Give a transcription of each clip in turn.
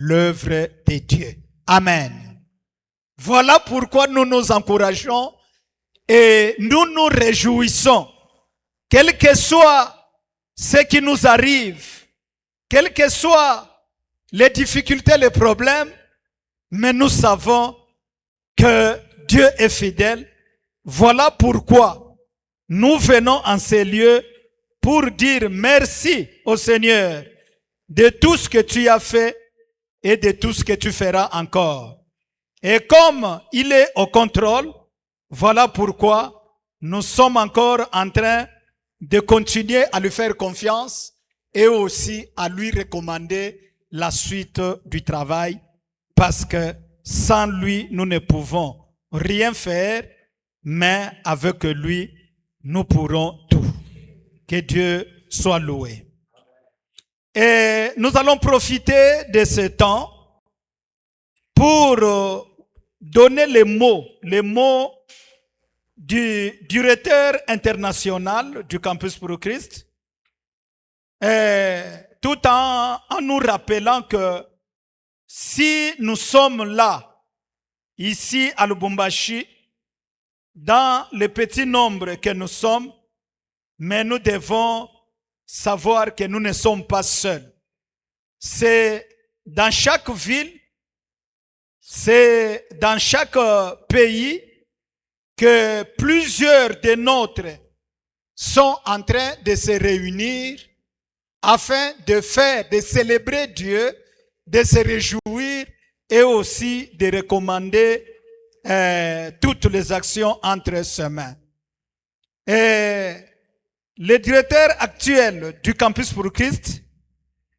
l'œuvre de Dieu. Amen. Voilà pourquoi nous nous encourageons et nous nous réjouissons. Quel que soit ce qui nous arrive, quelles que soient les difficultés, les problèmes, mais nous savons que Dieu est fidèle. Voilà pourquoi nous venons en ces lieux pour dire merci au Seigneur de tout ce que tu as fait et de tout ce que tu feras encore. Et comme il est au contrôle, voilà pourquoi nous sommes encore en train de continuer à lui faire confiance et aussi à lui recommander la suite du travail, parce que sans lui, nous ne pouvons rien faire, mais avec lui, nous pourrons tout. Que Dieu soit loué. Et nous allons profiter de ce temps pour donner les mots du directeur international du Campus pour Christ, tout en nous rappelant que si nous sommes là, ici à Lubumbashi, dans le petit nombre que nous sommes, mais nous devons savoir que nous ne sommes pas seuls. C'est dans chaque ville, c'est dans chaque pays que plusieurs de nôtres sont en train de se réunir afin de célébrer Dieu, de se réjouir et aussi de recommander toutes les actions entre ses mains. Et le directeur actuel du Campus pour Christ,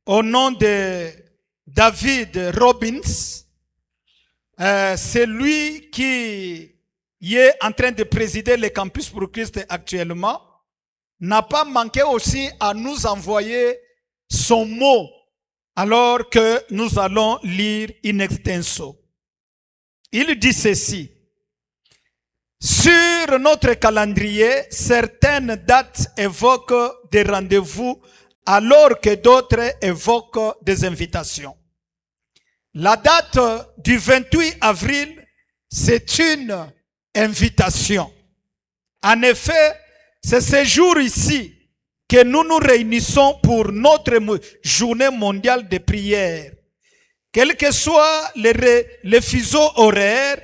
au nom de David Robbins, c'est lui qui est en train de présider le Campus pour Christ actuellement, n'a pas manqué aussi à nous envoyer son mot alors que nous allons lire in extenso. Il dit ceci: sur notre calendrier, certaines dates évoquent des rendez-vous alors que d'autres évoquent des invitations. La date du 28 avril, c'est une invitation. En effet, c'est ce jour ici que nous nous réunissons pour notre journée mondiale de prière. Quels que soient les fuseaux horaires,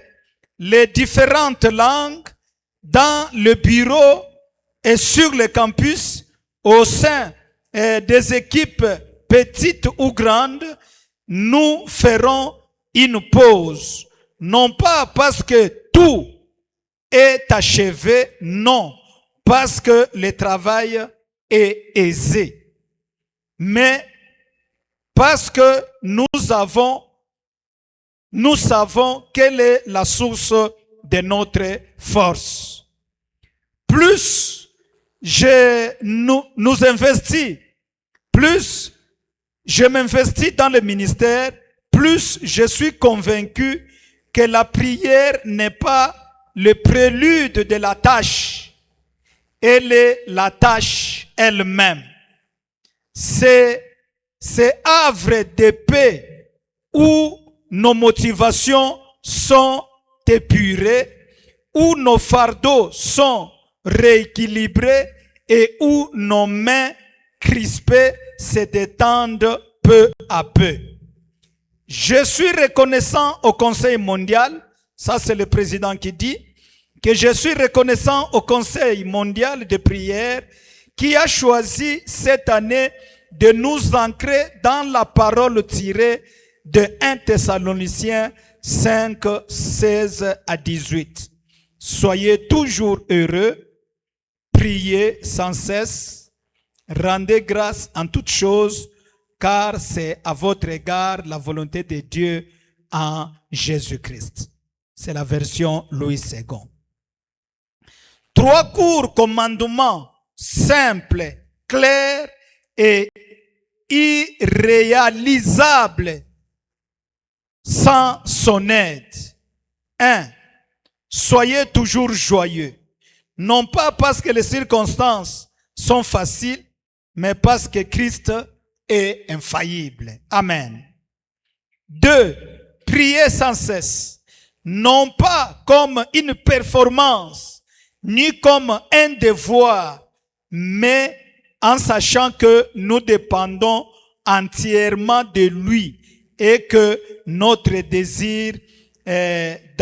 les différentes langues, dans le bureau et sur le campus, au sein des équipes petites ou grandes, nous ferons une pause. Non pas parce que tout est achevé, non, parce que le travail est aisé, mais parce que nous savons quelle est la source de notre force. Plus nous investis, plus je m'investis dans le ministère, plus je suis convaincu que la prière n'est pas le prélude de la tâche, elle est la tâche elle-même. C'est havre de paix où nos motivations sont épurées, où nos fardeaux sont rééquilibrés et où nos mains crispées se détendent peu à peu. Je suis reconnaissant au Conseil mondial, ça c'est le président qui dit, que je suis reconnaissant au Conseil mondial de prière qui a choisi cette année de nous ancrer dans la parole tirée de 1 Thessaloniciens 5, 16 à 18. Soyez toujours heureux, priez sans cesse, rendez grâce en toutes choses, car c'est à votre égard la volonté de Dieu en Jésus-Christ. C'est la version Louis II. 3 courts commandements simples, clairs et irréalisables sans son aide. 1. Soyez toujours joyeux. Non pas parce que les circonstances sont faciles, mais parce que Christ est infaillible. Amen. 2. Prier sans cesse, non pas comme une performance, ni comme un devoir, mais en sachant que nous dépendons entièrement de lui et que notre désir est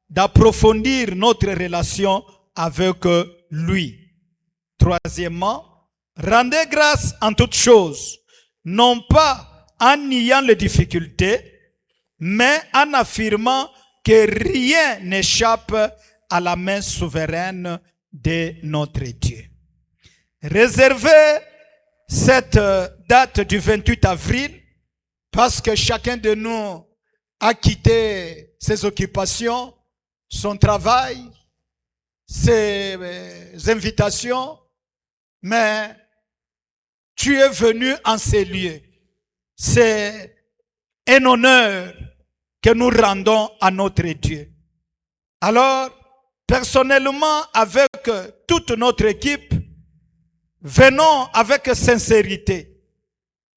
d'approfondir notre relation avec lui. Troisièmement, rendez grâce en toutes choses, non pas en niant les difficultés, mais en affirmant que rien n'échappe à la main souveraine de notre Dieu. Réservez cette date du 28 avril parce que chacun de nous a quitté ses occupations, son travail, ses invitations, mais tu es venu en ces lieux. C'est un honneur que nous rendons à notre Dieu. Alors, personnellement, avec toute notre équipe, venons avec sincérité,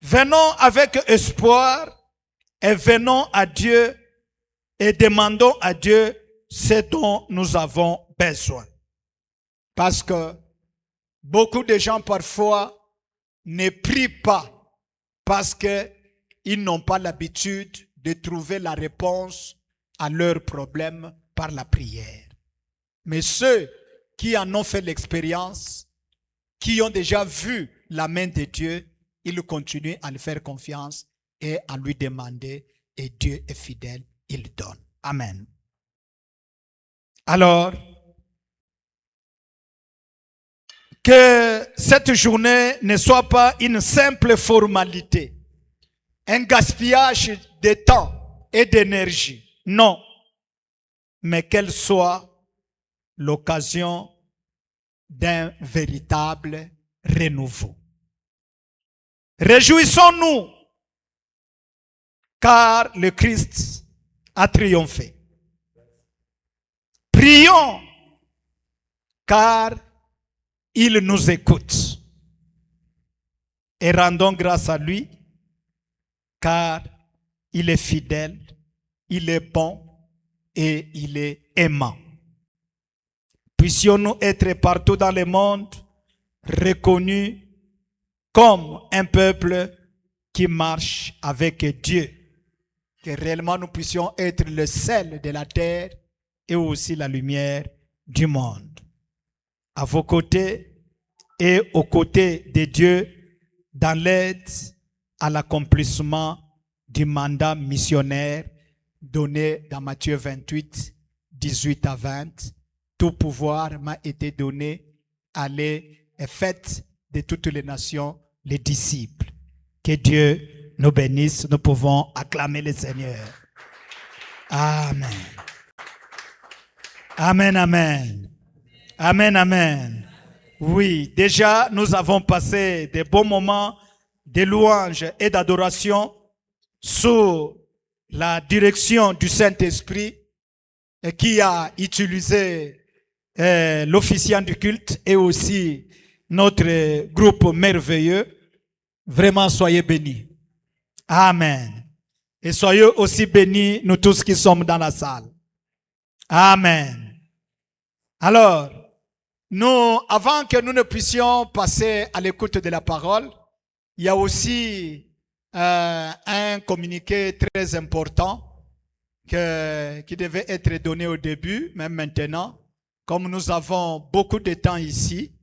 venons avec espoir et venons à Dieu et demandons à Dieu ce dont nous avons besoin. Parce que beaucoup de gens parfois ne prient pas parce qu'ils n'ont pas l'habitude de trouver la réponse à leurs problèmes par la prière. Mais ceux qui en ont fait l'expérience, qui ont déjà vu la main de Dieu, ils continuent à lui faire confiance et à lui demander, et Dieu est fidèle, il donne. Amen. Alors, que cette journée ne soit pas une simple formalité, un gaspillage de temps et d'énergie. Non, mais qu'elle soit l'occasion d'un véritable renouveau. Réjouissons-nous, car le Christ a triomphé. Prions, car il nous écoute. Et rendons grâce à lui, car il est fidèle, il est bon et il est aimant. Puissions-nous être partout dans le monde reconnus comme un peuple qui marche avec Dieu. Que réellement nous puissions être le sel de la terre et aussi la lumière du monde. À vos côtés et aux côtés de Dieu dans l'aide à l'accomplissement du mandat missionnaire donné dans Matthieu 28, 18 à 20. Tout pouvoir m'a été donné, allez et faites de toutes les nations les disciples. Que Dieu nous bénisse, nous pouvons acclamer le Seigneur. Amen. Amen, amen. Amen, amen. Oui, déjà nous avons passé des bons moments de louange et d'adoration sous la direction du Saint-Esprit qui a utilisé l'officiant du culte et aussi notre groupe merveilleux. Vraiment, soyez bénis. Amen. Et soyez aussi bénis, nous tous qui sommes dans la salle. Amen. Alors, nous, avant que nous ne puissions passer à l'écoute de la parole, il y a aussi un communiqué très important qui devait être donné au début, même maintenant. Comme nous avons beaucoup de temps ici,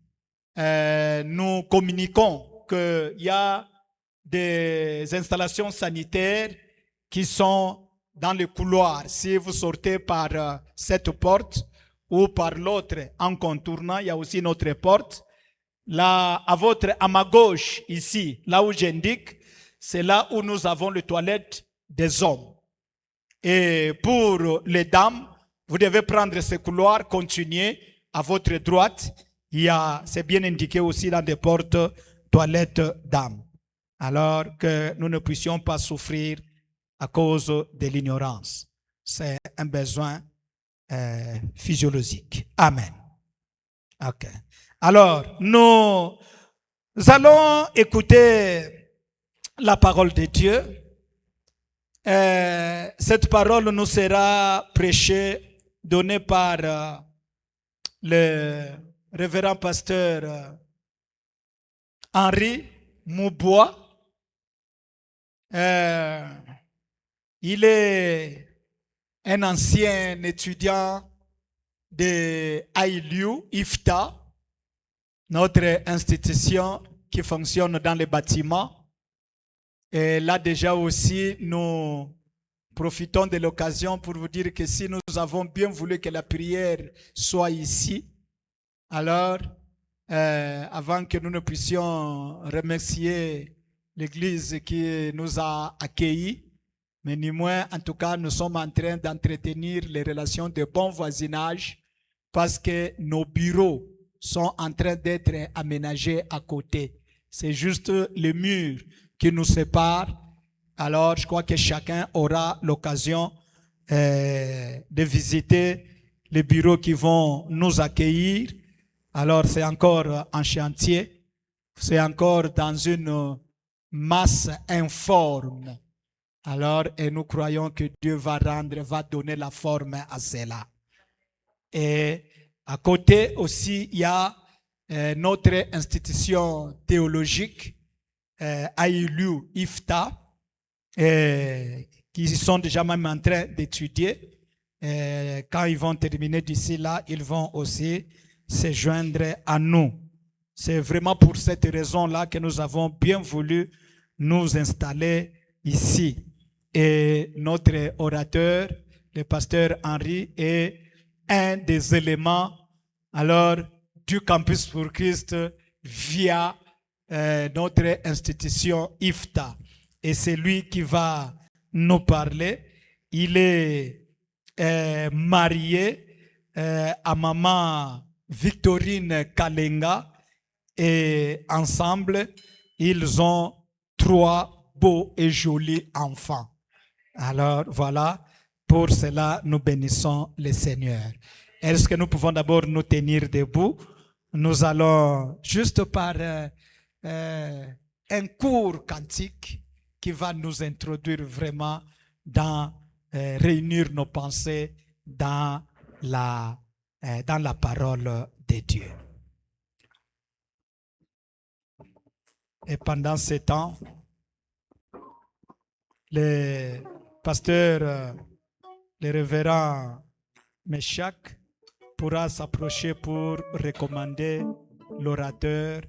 nous communiquons qu'il y a des installations sanitaires qui sont dans le couloir. Si vous sortez par cette porte ou par l'autre en contournant, il y a aussi une autre porte. Là, à ma gauche, ici, là où j'indique, c'est là où nous avons les toilettes des hommes. Et pour les dames, vous devez prendre ce couloir, continuer à votre droite. C'est bien indiqué aussi dans des portes toilettes dames. Alors que nous ne puissions pas souffrir à cause de l'ignorance. C'est un besoin physiologique. Amen. Ok. Alors, nous allons écouter la parole de Dieu. cette parole nous sera prêchée, donnée par le révérend pasteur Henri Moubois. Il est un ancien étudiant de ILU, IFTA, notre institution qui fonctionne dans les bâtiments. Et là déjà aussi, nous profitons de l'occasion pour vous dire que si nous avons bien voulu que la prière soit ici, alors avant que nous ne puissions remercier l'Église qui nous a accueillis, mais ni moins, en tout cas, nous sommes en train d'entretenir les relations de bon voisinage parce que nos bureaux sont en train d'être aménagés à côté. C'est juste le mur qui nous sépare. Alors, je crois que chacun aura l'occasion de visiter les bureaux qui vont nous accueillir. Alors, c'est encore en chantier. C'est encore dans une masse informe. Alors, et nous croyons que Dieu va donner la forme à cela. Et à côté aussi, il y a notre institution théologique, ILU, IFTA, qui sont déjà même en train d'étudier. Quand ils vont terminer d'ici là, ils vont aussi se joindre à nous. C'est vraiment pour cette raison-là que nous avons bien voulu nous installer ici. Et notre orateur, le pasteur Henri, est un des éléments alors du Campus pour Christ via notre institution IFTA. Et c'est lui qui va nous parler. Il est marié à maman Victorine Kalenga et ensemble, ils ont 3 beaux et jolis enfants. Alors voilà, pour cela, nous bénissons le Seigneur. Est-ce que nous pouvons d'abord nous tenir debout? Nous allons juste par un court cantique qui va nous introduire vraiment dans réunir nos pensées dans la parole de Dieu. Et pendant ce temps, le pasteur, le révérend Meshach, pourra s'approcher pour recommander l'orateur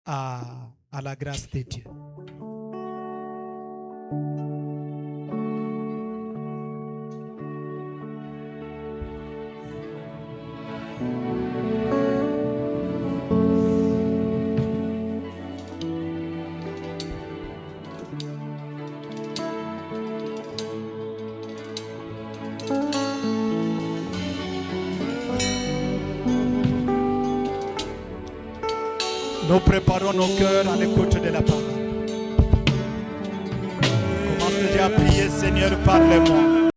à la grâce de Dieu. Nous préparons nos cœurs à l'écoute de la parole. Commence déjà à prier, Seigneur, parle-moi.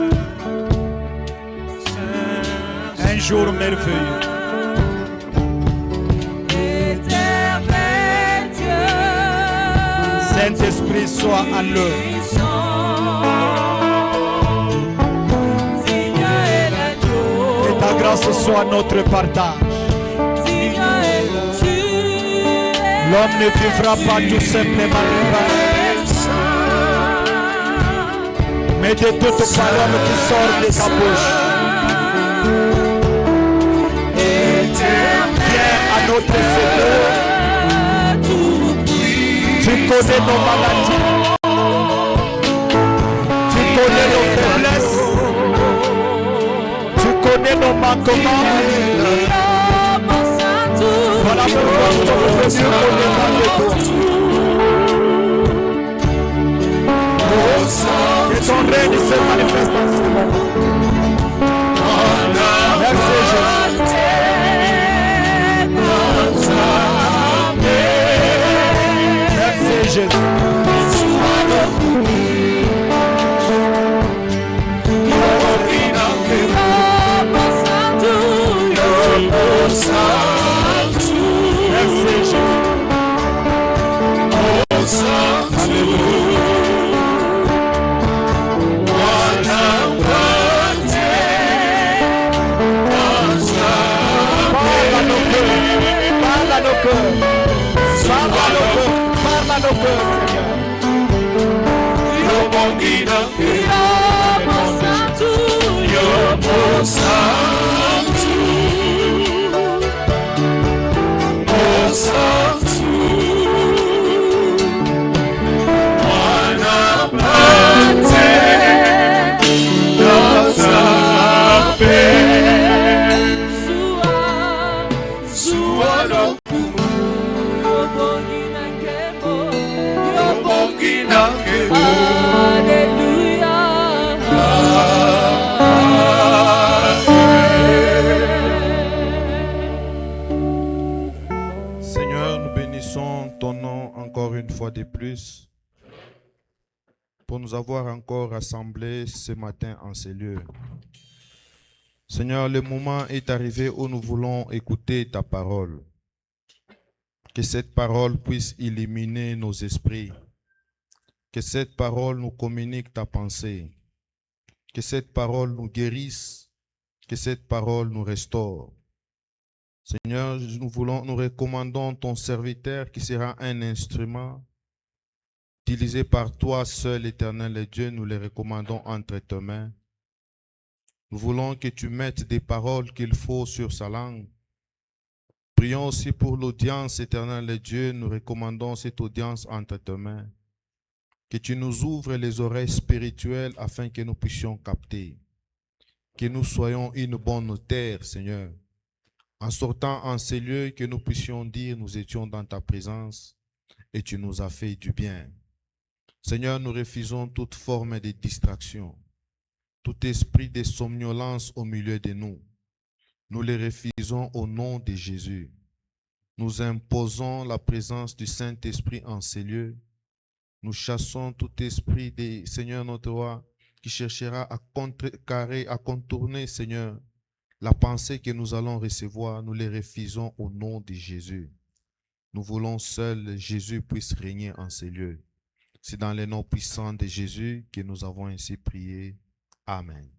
Un jour merveilleux. Éternel Dieu, Saint-Esprit, sois à l'œuvre. Que ta grâce soit notre partage. L'homme ne vivra pas tout simplement de pain, mais de toute parole qui sort de ta bouche. Viens à notre secours. Tu connais nos maladies. Tu connais nos faiblesses. Tu connais nos manquements. Voilà pourquoi nous sommes venus au-devant de toi. Que ton règne se manifeste dans ce monde. Merci Jésus. Merci Jésus. nous avoir encore rassemblés ce matin en ces lieux. Seigneur, le moment est arrivé où nous voulons écouter ta parole. Que cette parole puisse illuminer nos esprits. Que cette parole nous communique ta pensée. Que cette parole nous guérisse. Que cette parole nous restaure. Seigneur, nous recommandons ton serviteur qui sera un instrument utilisé par toi seul, éternel Dieu. Nous les recommandons entre tes mains. Nous voulons que tu mettes des paroles qu'il faut sur sa langue. Prions aussi pour l'audience, éternel Dieu. Nous recommandons cette audience entre tes mains. Que tu nous ouvres les oreilles spirituelles afin que nous puissions capter. Que nous soyons une bonne terre, Seigneur. En sortant en ces lieux, que nous puissions dire, nous étions dans ta présence et tu nous as fait du bien. Seigneur, nous refusons toute forme de distraction. Tout esprit de somnolence au milieu de nous, nous les refusons au nom de Jésus. Nous imposons la présence du Saint-Esprit en ces lieux. Nous chassons tout esprit de Seigneur notre roi qui cherchera à contrecarrer, à contourner, Seigneur, la pensée que nous allons recevoir. Nous les refusons au nom de Jésus. Nous voulons seul Jésus puisse régner en ces lieux. C'est dans le nom puissant de Jésus que nous avons ainsi prié. Amen.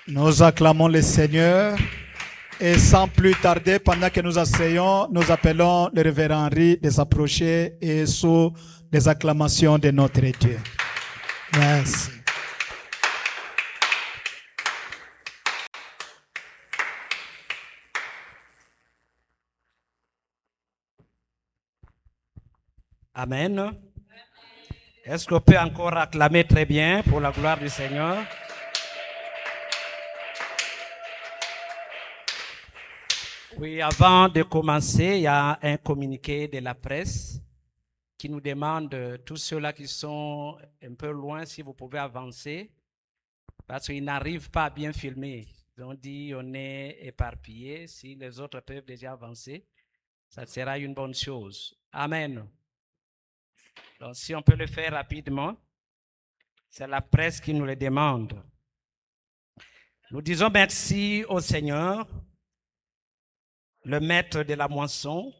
Nous acclamons le Seigneur et sans plus tarder, pendant que nous asseyons, nous appelons le révérend Henri de s'approcher et sous les acclamations de notre Dieu. Merci. Amen. Est-ce qu'on peut encore acclamer très bien pour la gloire du Seigneur? Oui, avant de commencer, il y a un communiqué de la presse qui nous demande, tous ceux-là qui sont un peu loin, si vous pouvez avancer, parce qu'ils n'arrivent pas à bien filmer. Ils ont dit on est éparpillés. Si les autres peuvent déjà avancer, ça sera une bonne chose. Amen. Donc, si on peut le faire rapidement, c'est la presse qui nous le demande. Nous disons merci au Seigneur, le maître de la moisson,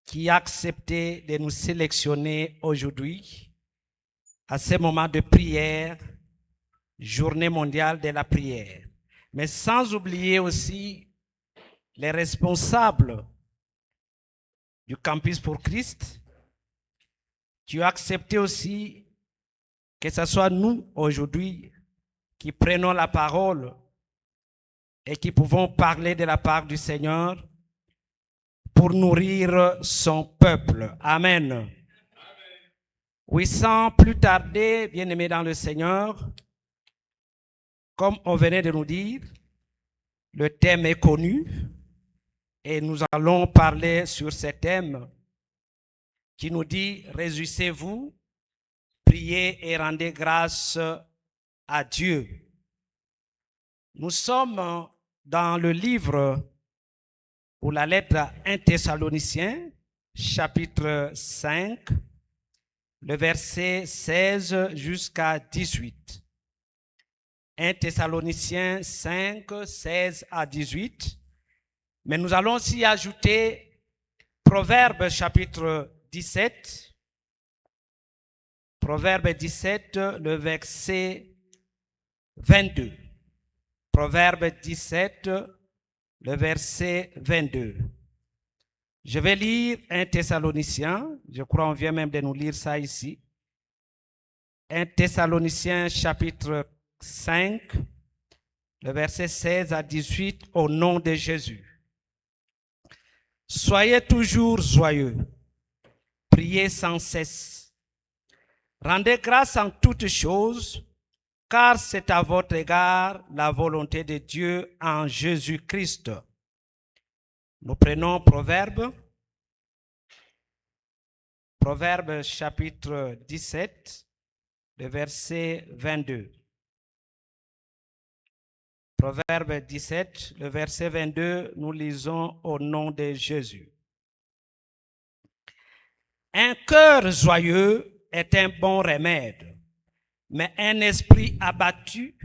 qui a accepté de nous sélectionner aujourd'hui à ce moment de prière, journée mondiale de la prière. Mais sans oublier aussi les responsables du Campus pour Christ, qui ont accepté aussi que ce soit nous aujourd'hui qui prenons la parole et qui pouvons parler de la part du Seigneur pour nourrir son peuple. Amen. Amen. Oui, sans plus tarder, bien-aimés dans le Seigneur, comme on venait de nous dire, le thème est connu et nous allons parler sur ce thème qui nous dit « Réjouissez-vous, priez et rendez grâce à Dieu ». Nous sommes dans le livre ou la lettre à 1 Thessaloniciens, chapitre 5, le verset 16 jusqu'à 18. 1 Thessaloniciens 5, 16 à 18. Mais nous allons aussi ajouter Proverbe chapitre 17. Proverbe 17, le verset 22. Proverbe 17, le verset 22. Je vais lire 1 Thessaloniciens. Je crois qu'on vient même de nous lire ça ici. 1 Thessaloniciens chapitre 5, le verset 16 à 18, au nom de Jésus. Soyez toujours joyeux, priez sans cesse. Rendez grâce en toutes choses, car c'est à votre égard la volonté de Dieu en Jésus-Christ. Nous prenons Proverbe chapitre 17, le verset 22. Proverbe 17, le verset 22, nous lisons au nom de Jésus. Un cœur joyeux est un bon remède, mais un esprit abattu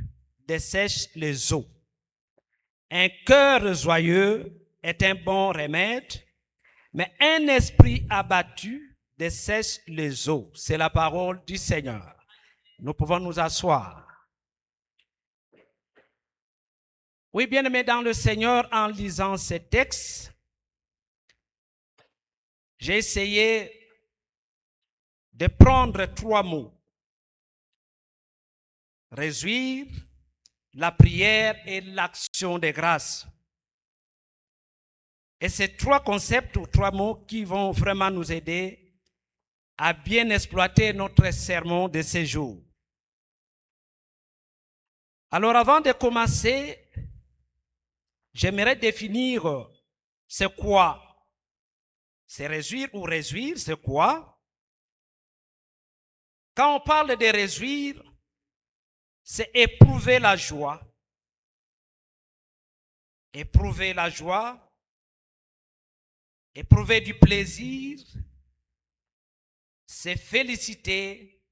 dessèche les os. Un cœur joyeux est un bon remède, mais un esprit abattu dessèche les os. C'est la parole du Seigneur. Nous pouvons nous asseoir. Oui, bien-aimés dans le Seigneur, en lisant ces textes, j'ai essayé de prendre 3 mots. Réjouir, la prière et l'action de grâce. Et ces 3 concepts ou 3 mots qui vont vraiment nous aider à bien exploiter notre sermon de ces jours. Alors avant de commencer, j'aimerais définir c'est quoi. C'est réjouir ou réjouir, c'est quoi? Quand on parle de réjouir, c'est éprouver la joie. Éprouver la joie, éprouver du plaisir, c'est féliciter,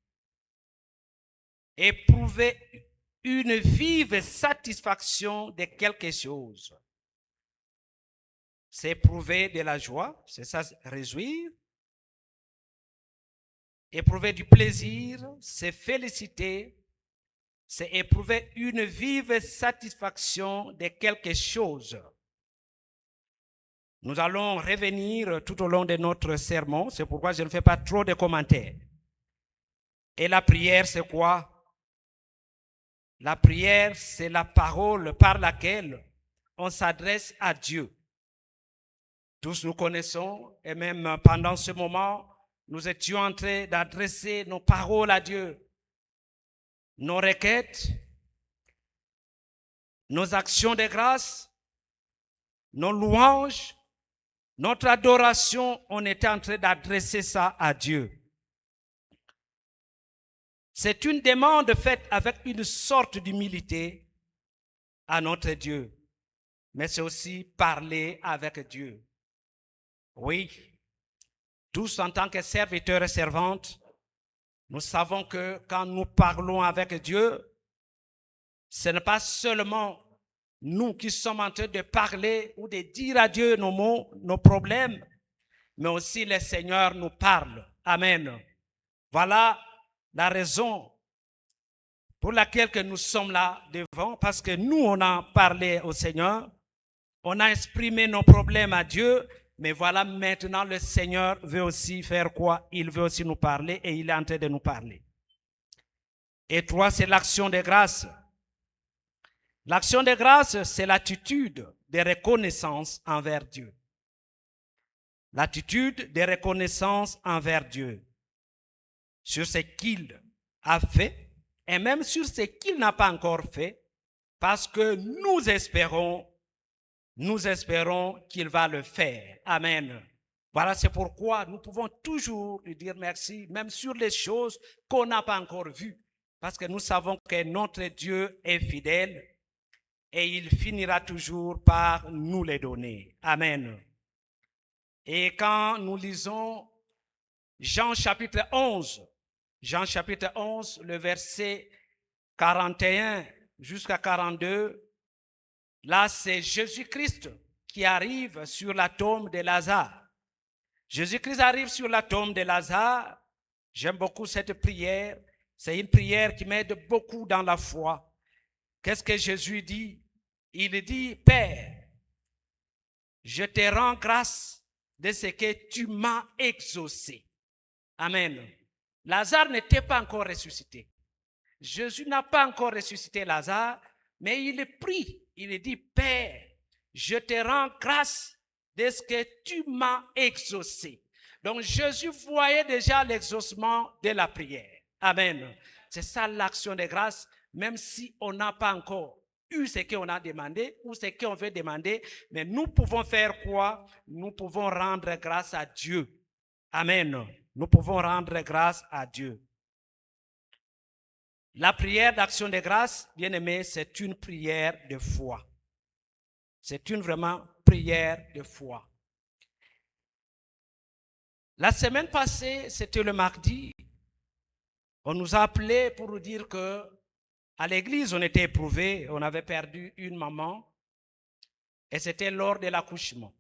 éprouver une vive satisfaction de quelque chose. C'est éprouver de la joie, c'est ça, réjouir. Éprouver du plaisir, c'est féliciter, c'est éprouver une vive satisfaction de quelque chose. Nous allons revenir tout au long de notre sermon, c'est pourquoi je ne fais pas trop de commentaires. Et la prière, c'est quoi? La prière, c'est la parole par laquelle on s'adresse à Dieu. Tous nous connaissons, et même pendant ce moment, nous étions en train d'adresser nos paroles à Dieu. Nos requêtes, nos actions de grâce, nos louanges, notre adoration, on était en train d'adresser ça à Dieu. C'est une demande faite avec une sorte d'humilité à notre Dieu. Mais c'est aussi parler avec Dieu. Oui, tous en tant que serviteurs et servantes, nous savons que quand nous parlons avec Dieu, ce n'est pas seulement nous qui sommes en train de parler ou de dire à Dieu nos mots, nos problèmes, mais aussi le Seigneur nous parle. Amen. Voilà la raison pour laquelle que nous sommes là devant, parce que nous, on a parlé au Seigneur, on a exprimé nos problèmes à Dieu, mais voilà maintenant le Seigneur veut aussi faire quoi? Il veut aussi nous parler et il est en train de nous parler. Et 3, c'est l'action de grâce. L'action de grâce, c'est l'attitude de reconnaissance envers Dieu. L'attitude de reconnaissance envers Dieu sur ce qu'il a fait et même sur ce qu'il n'a pas encore fait, parce que nous espérons qu'il va le faire. Amen. Voilà, c'est pourquoi nous pouvons toujours lui dire merci, même sur les choses qu'on n'a pas encore vues, parce que nous savons que notre Dieu est fidèle et il finira toujours par nous les donner. Amen. Et quand nous lisons Jean chapitre 11, le verset 41 jusqu'à 42, là c'est Jésus-Christ qui arrive sur la tombe de Lazare. Jésus-Christ arrive sur la tombe de Lazare. J'aime beaucoup cette prière. C'est une prière qui m'aide beaucoup dans la foi. Qu'est-ce que Jésus dit? Il dit, Père, je te rends grâce de ce que tu m'as exaucé. Amen. Lazare n'était pas encore ressuscité. Jésus n'a pas encore ressuscité Lazare, mais il prie. Il dit, Père, je te rends grâce de ce que tu m'as exaucé. Donc Jésus voyait déjà l'exaucement de la prière. Amen. C'est ça l'action de grâce, même si on n'a pas encore eu ce qu'on a demandé ou ce qu'on veut demander, mais nous pouvons faire quoi? Nous pouvons rendre grâce à Dieu. Amen. Nous pouvons rendre grâce à Dieu. La prière d'action de grâce, bien aimé, c'est une prière de foi. C'est une vraiment prière de foi. La semaine passée, c'était le mardi, On nous a appelés pour nous dire que à l'église, on était éprouvés, on avait perdu une maman et c'était lors de l'accouchement.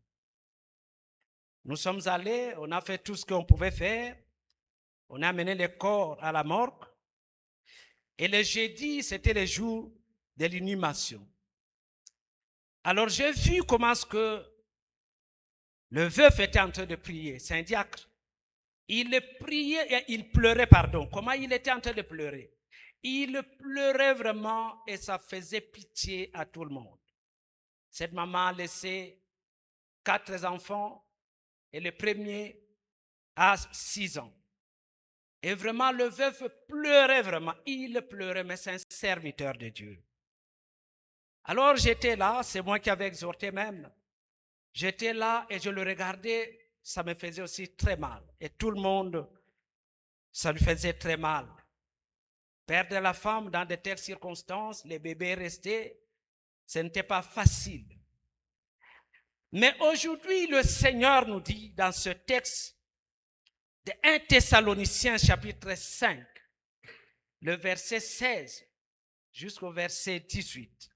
Nous sommes allés, on a fait tout ce qu'on pouvait faire, on a amené le corps à la morgue et le jeudi, c'était le jour de l'inhumation. Alors j'ai vu comment est-ce que le veuf était en train de prier, c'est un diacre. Il priait, il pleurait, pardon. Comment il était en train de pleurer? Il pleurait vraiment et ça faisait pitié à tout le monde. Cette maman a laissé 4 enfants et le premier a 6 ans. Et vraiment, le veuf pleurait vraiment. Il pleurait, mais c'est un serviteur de Dieu. Alors j'étais là, c'est moi qui avais exhorté même. J'étais là et je le regardais, ça me faisait aussi très mal. Et tout le monde, ça lui faisait très mal. Perdre la femme dans de telles circonstances, les bébés restés, ce n'était pas facile. Mais aujourd'hui, le Seigneur nous dit dans ce texte de 1 Thessaloniciens chapitre 5, le verset 16 jusqu'au verset 18,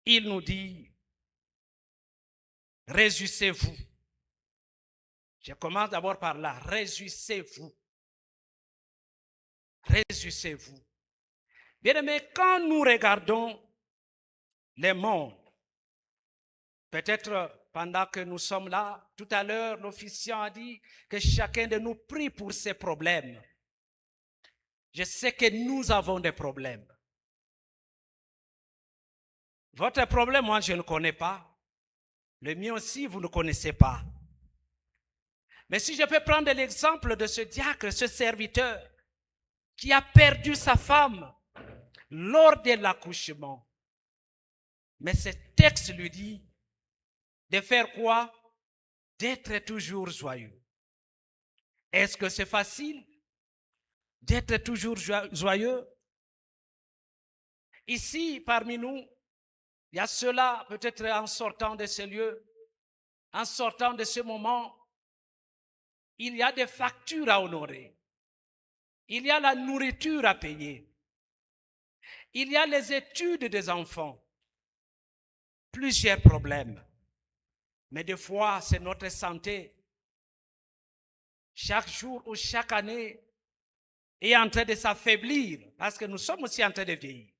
il nous dit, réjouissez-vous. Je commence d'abord par là, réjouissez-vous. Réjouissez-vous. Bien-aimés, quand nous regardons les mondes, peut-être pendant que nous sommes là, tout à l'heure, l'officiant a dit que chacun de nous prie pour ses problèmes. Je sais que nous avons des problèmes. Votre problème, moi, je ne connais pas. Le mien aussi, vous ne connaissez pas. Mais si je peux prendre l'exemple de ce diacre, ce serviteur, qui a perdu sa femme lors de l'accouchement. Mais ce texte lui dit de faire quoi? D'être toujours joyeux. Est-ce que c'est facile d'être toujours joyeux? Ici, parmi nous, il y a ceux-là, peut-être en sortant de ce lieu, en sortant de ce moment, il y a des factures à honorer. Il y a la nourriture à payer. Il y a les études des enfants. Plusieurs problèmes. Mais des fois, c'est notre santé. Chaque jour ou chaque année est en train de s'affaiblir parce que nous sommes aussi en train de vieillir.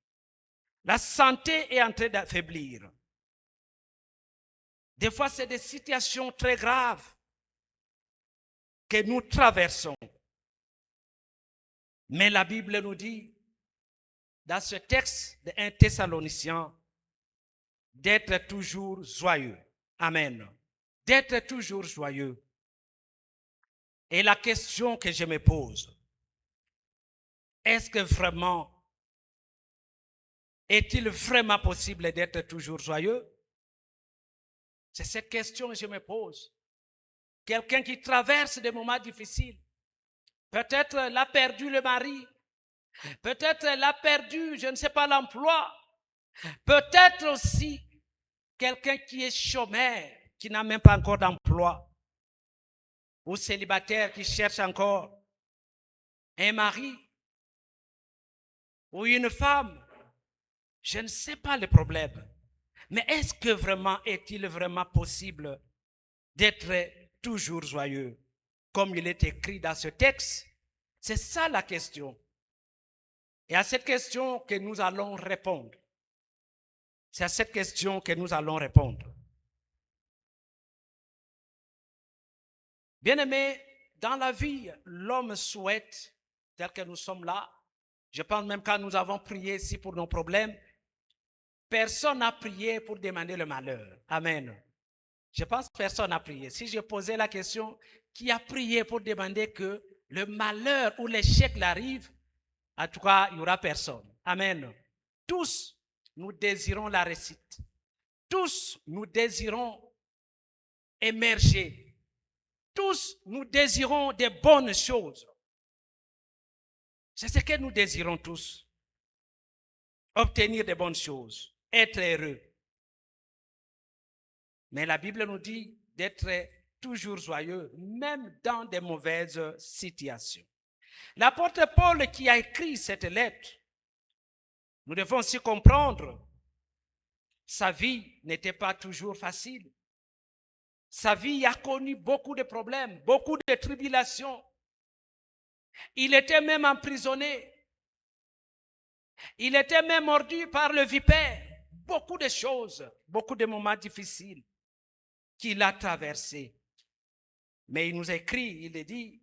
La santé est en train d'affaiblir. Des fois, c'est des situations très graves que nous traversons. Mais la Bible nous dit, dans ce texte de 1 Thessaloniciens, d'être toujours joyeux. Amen. D'être toujours joyeux. Et la question que je me pose, est-ce que vraiment, est-il vraiment possible d'être toujours joyeux? C'est cette question que je me pose. Quelqu'un qui traverse des moments difficiles, peut-être l'a perdu le mari, peut-être l'a perdu, je ne sais pas, l'emploi, peut-être aussi quelqu'un qui est chômeur, qui n'a même pas encore d'emploi, ou célibataire qui cherche encore un mari, ou une femme. Je ne sais pas le problème. Mais est-ce que vraiment, est-il vraiment possible d'être toujours joyeux, comme il est écrit dans ce texte? C'est ça la question. Et à cette question que nous allons répondre. C'est à cette question que nous allons répondre. Bien-aimés, dans la vie, l'homme souhaite, tel que nous sommes là, je pense même quand nous avons prié ici pour nos problèmes, personne n'a prié pour demander le malheur. Amen. Je pense que personne n'a prié. Si je posais la question, qui a prié pour demander que le malheur ou l'échec l'arrive, en tout cas, il n'y aura personne. Amen. Tous, nous désirons la réussite. Tous, nous désirons émerger. Tous, nous désirons des bonnes choses. C'est ce que nous désirons tous. Obtenir des bonnes choses. Être heureux. Mais la Bible nous dit d'être toujours joyeux, même dans des mauvaises situations. L'apôtre Paul qui a écrit cette lettre, nous devons aussi comprendre, sa vie n'était pas toujours facile. Sa vie a connu beaucoup de problèmes, beaucoup de tribulations. Il était même emprisonné. Il était même mordu par le vipère. Beaucoup de choses, beaucoup de moments difficiles qu'il a traversés. Mais il nous écrit, il dit,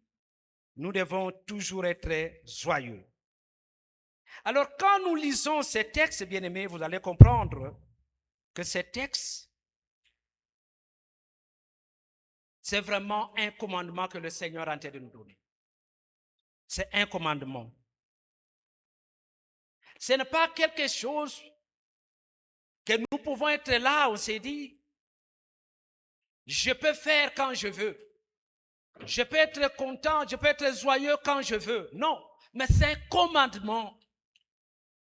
nous devons toujours être joyeux. Alors quand nous lisons ces textes, bien-aimés, vous allez comprendre que ces textes, c'est vraiment un commandement que le Seigneur est en train de nous donner. C'est un commandement. Ce n'est pas quelque chose que nous pouvons être là, on s'est dit, je peux faire quand je veux. Je peux être content, je peux être joyeux quand je veux. Non, mais c'est un commandement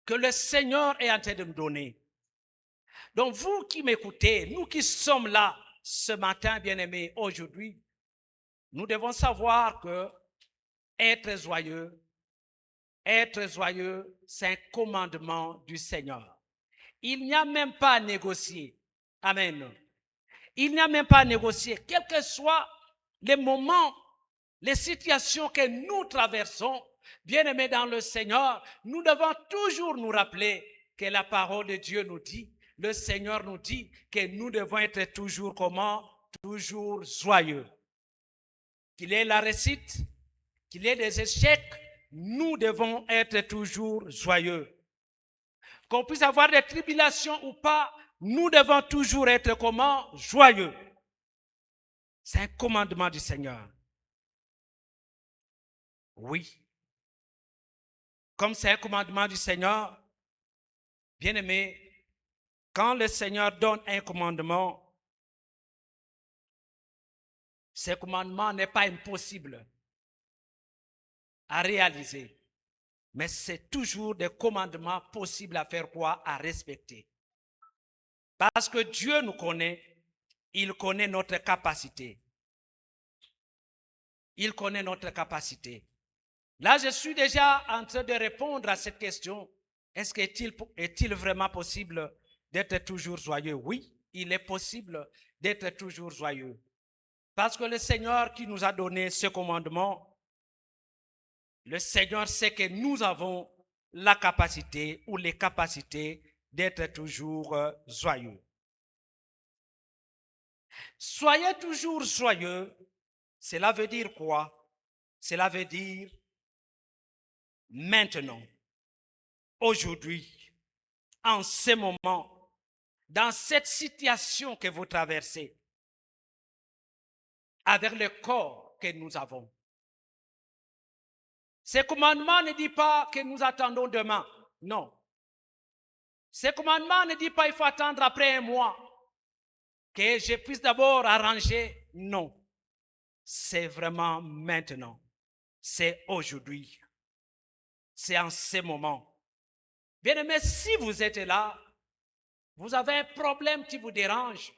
que le Seigneur est en train de me donner. Donc vous qui m'écoutez, nous qui sommes là ce matin, bien-aimés, aujourd'hui, nous devons savoir que être joyeux, c'est un commandement du Seigneur. Il n'y a même pas à négocier. Amen. Il n'y a même pas à négocier. Quels que soient les moments, les situations que nous traversons, bien-aimés dans le Seigneur, nous devons toujours nous rappeler que la parole de Dieu nous dit, le Seigneur nous dit que nous devons être toujours comment? Toujours joyeux. Qu'il ait la réussite, qu'il ait des échecs, nous devons être toujours joyeux. Qu'on puisse avoir des tribulations ou pas, nous devons toujours être comment? Joyeux. C'est un commandement du Seigneur. Oui. Comme c'est un commandement du Seigneur, bien-aimé, quand le Seigneur donne un commandement, ce commandement n'est pas impossible à réaliser. Mais c'est toujours des commandements possibles à faire quoi? À respecter. Parce que Dieu nous connaît, il connaît notre capacité. Il connaît notre capacité. Là, je suis déjà en train de répondre à cette question. Est-il vraiment possible d'être toujours joyeux? Oui, il est possible d'être toujours joyeux. Parce que le Seigneur qui nous a donné ce commandement, le Seigneur sait que nous avons la capacité ou les capacités d'être toujours joyeux. Soyez toujours joyeux, cela veut dire quoi? Cela veut dire maintenant, aujourd'hui, en ce moment, dans cette situation que vous traversez, avec le corps que nous avons. Ce commandement ne dit pas que nous attendons demain. Non. Ce commandement ne dit pas qu'il faut attendre après un mois. Que je puisse d'abord arranger. Non. C'est vraiment maintenant. C'est aujourd'hui. C'est en ce moment. Bien-aimés, si vous êtes là, vous avez un problème qui vous dérange,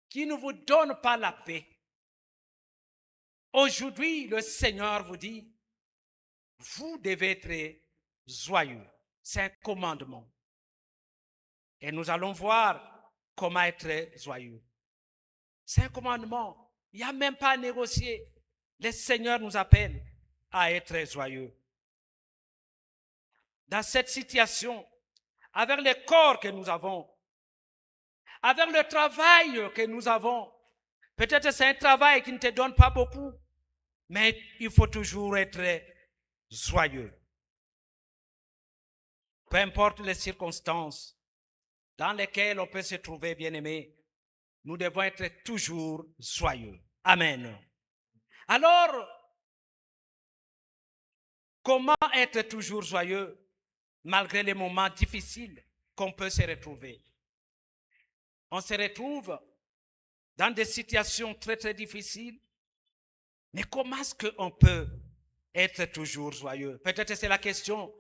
qui ne vous donne pas la paix. Aujourd'hui, le Seigneur vous dit, vous devez être joyeux. C'est un commandement. Et nous allons voir comment être joyeux. C'est un commandement. Il n'y a même pas à négocier. Le Seigneur nous appelle à être joyeux. Dans cette situation, avec le corps que nous avons, avec le travail que nous avons, peut-être c'est un travail qui ne te donne pas beaucoup, mais il faut toujours être joyeux. Peu importe les circonstances dans lesquelles on peut se trouver, bien-aimés, nous devons être toujours joyeux. Amen. Alors, comment être toujours joyeux malgré les moments difficiles qu'on peut se retrouver? On se retrouve dans des situations très, très difficiles. Mais comment est-ce qu'on peut être toujours joyeux? Peut-être c'est la question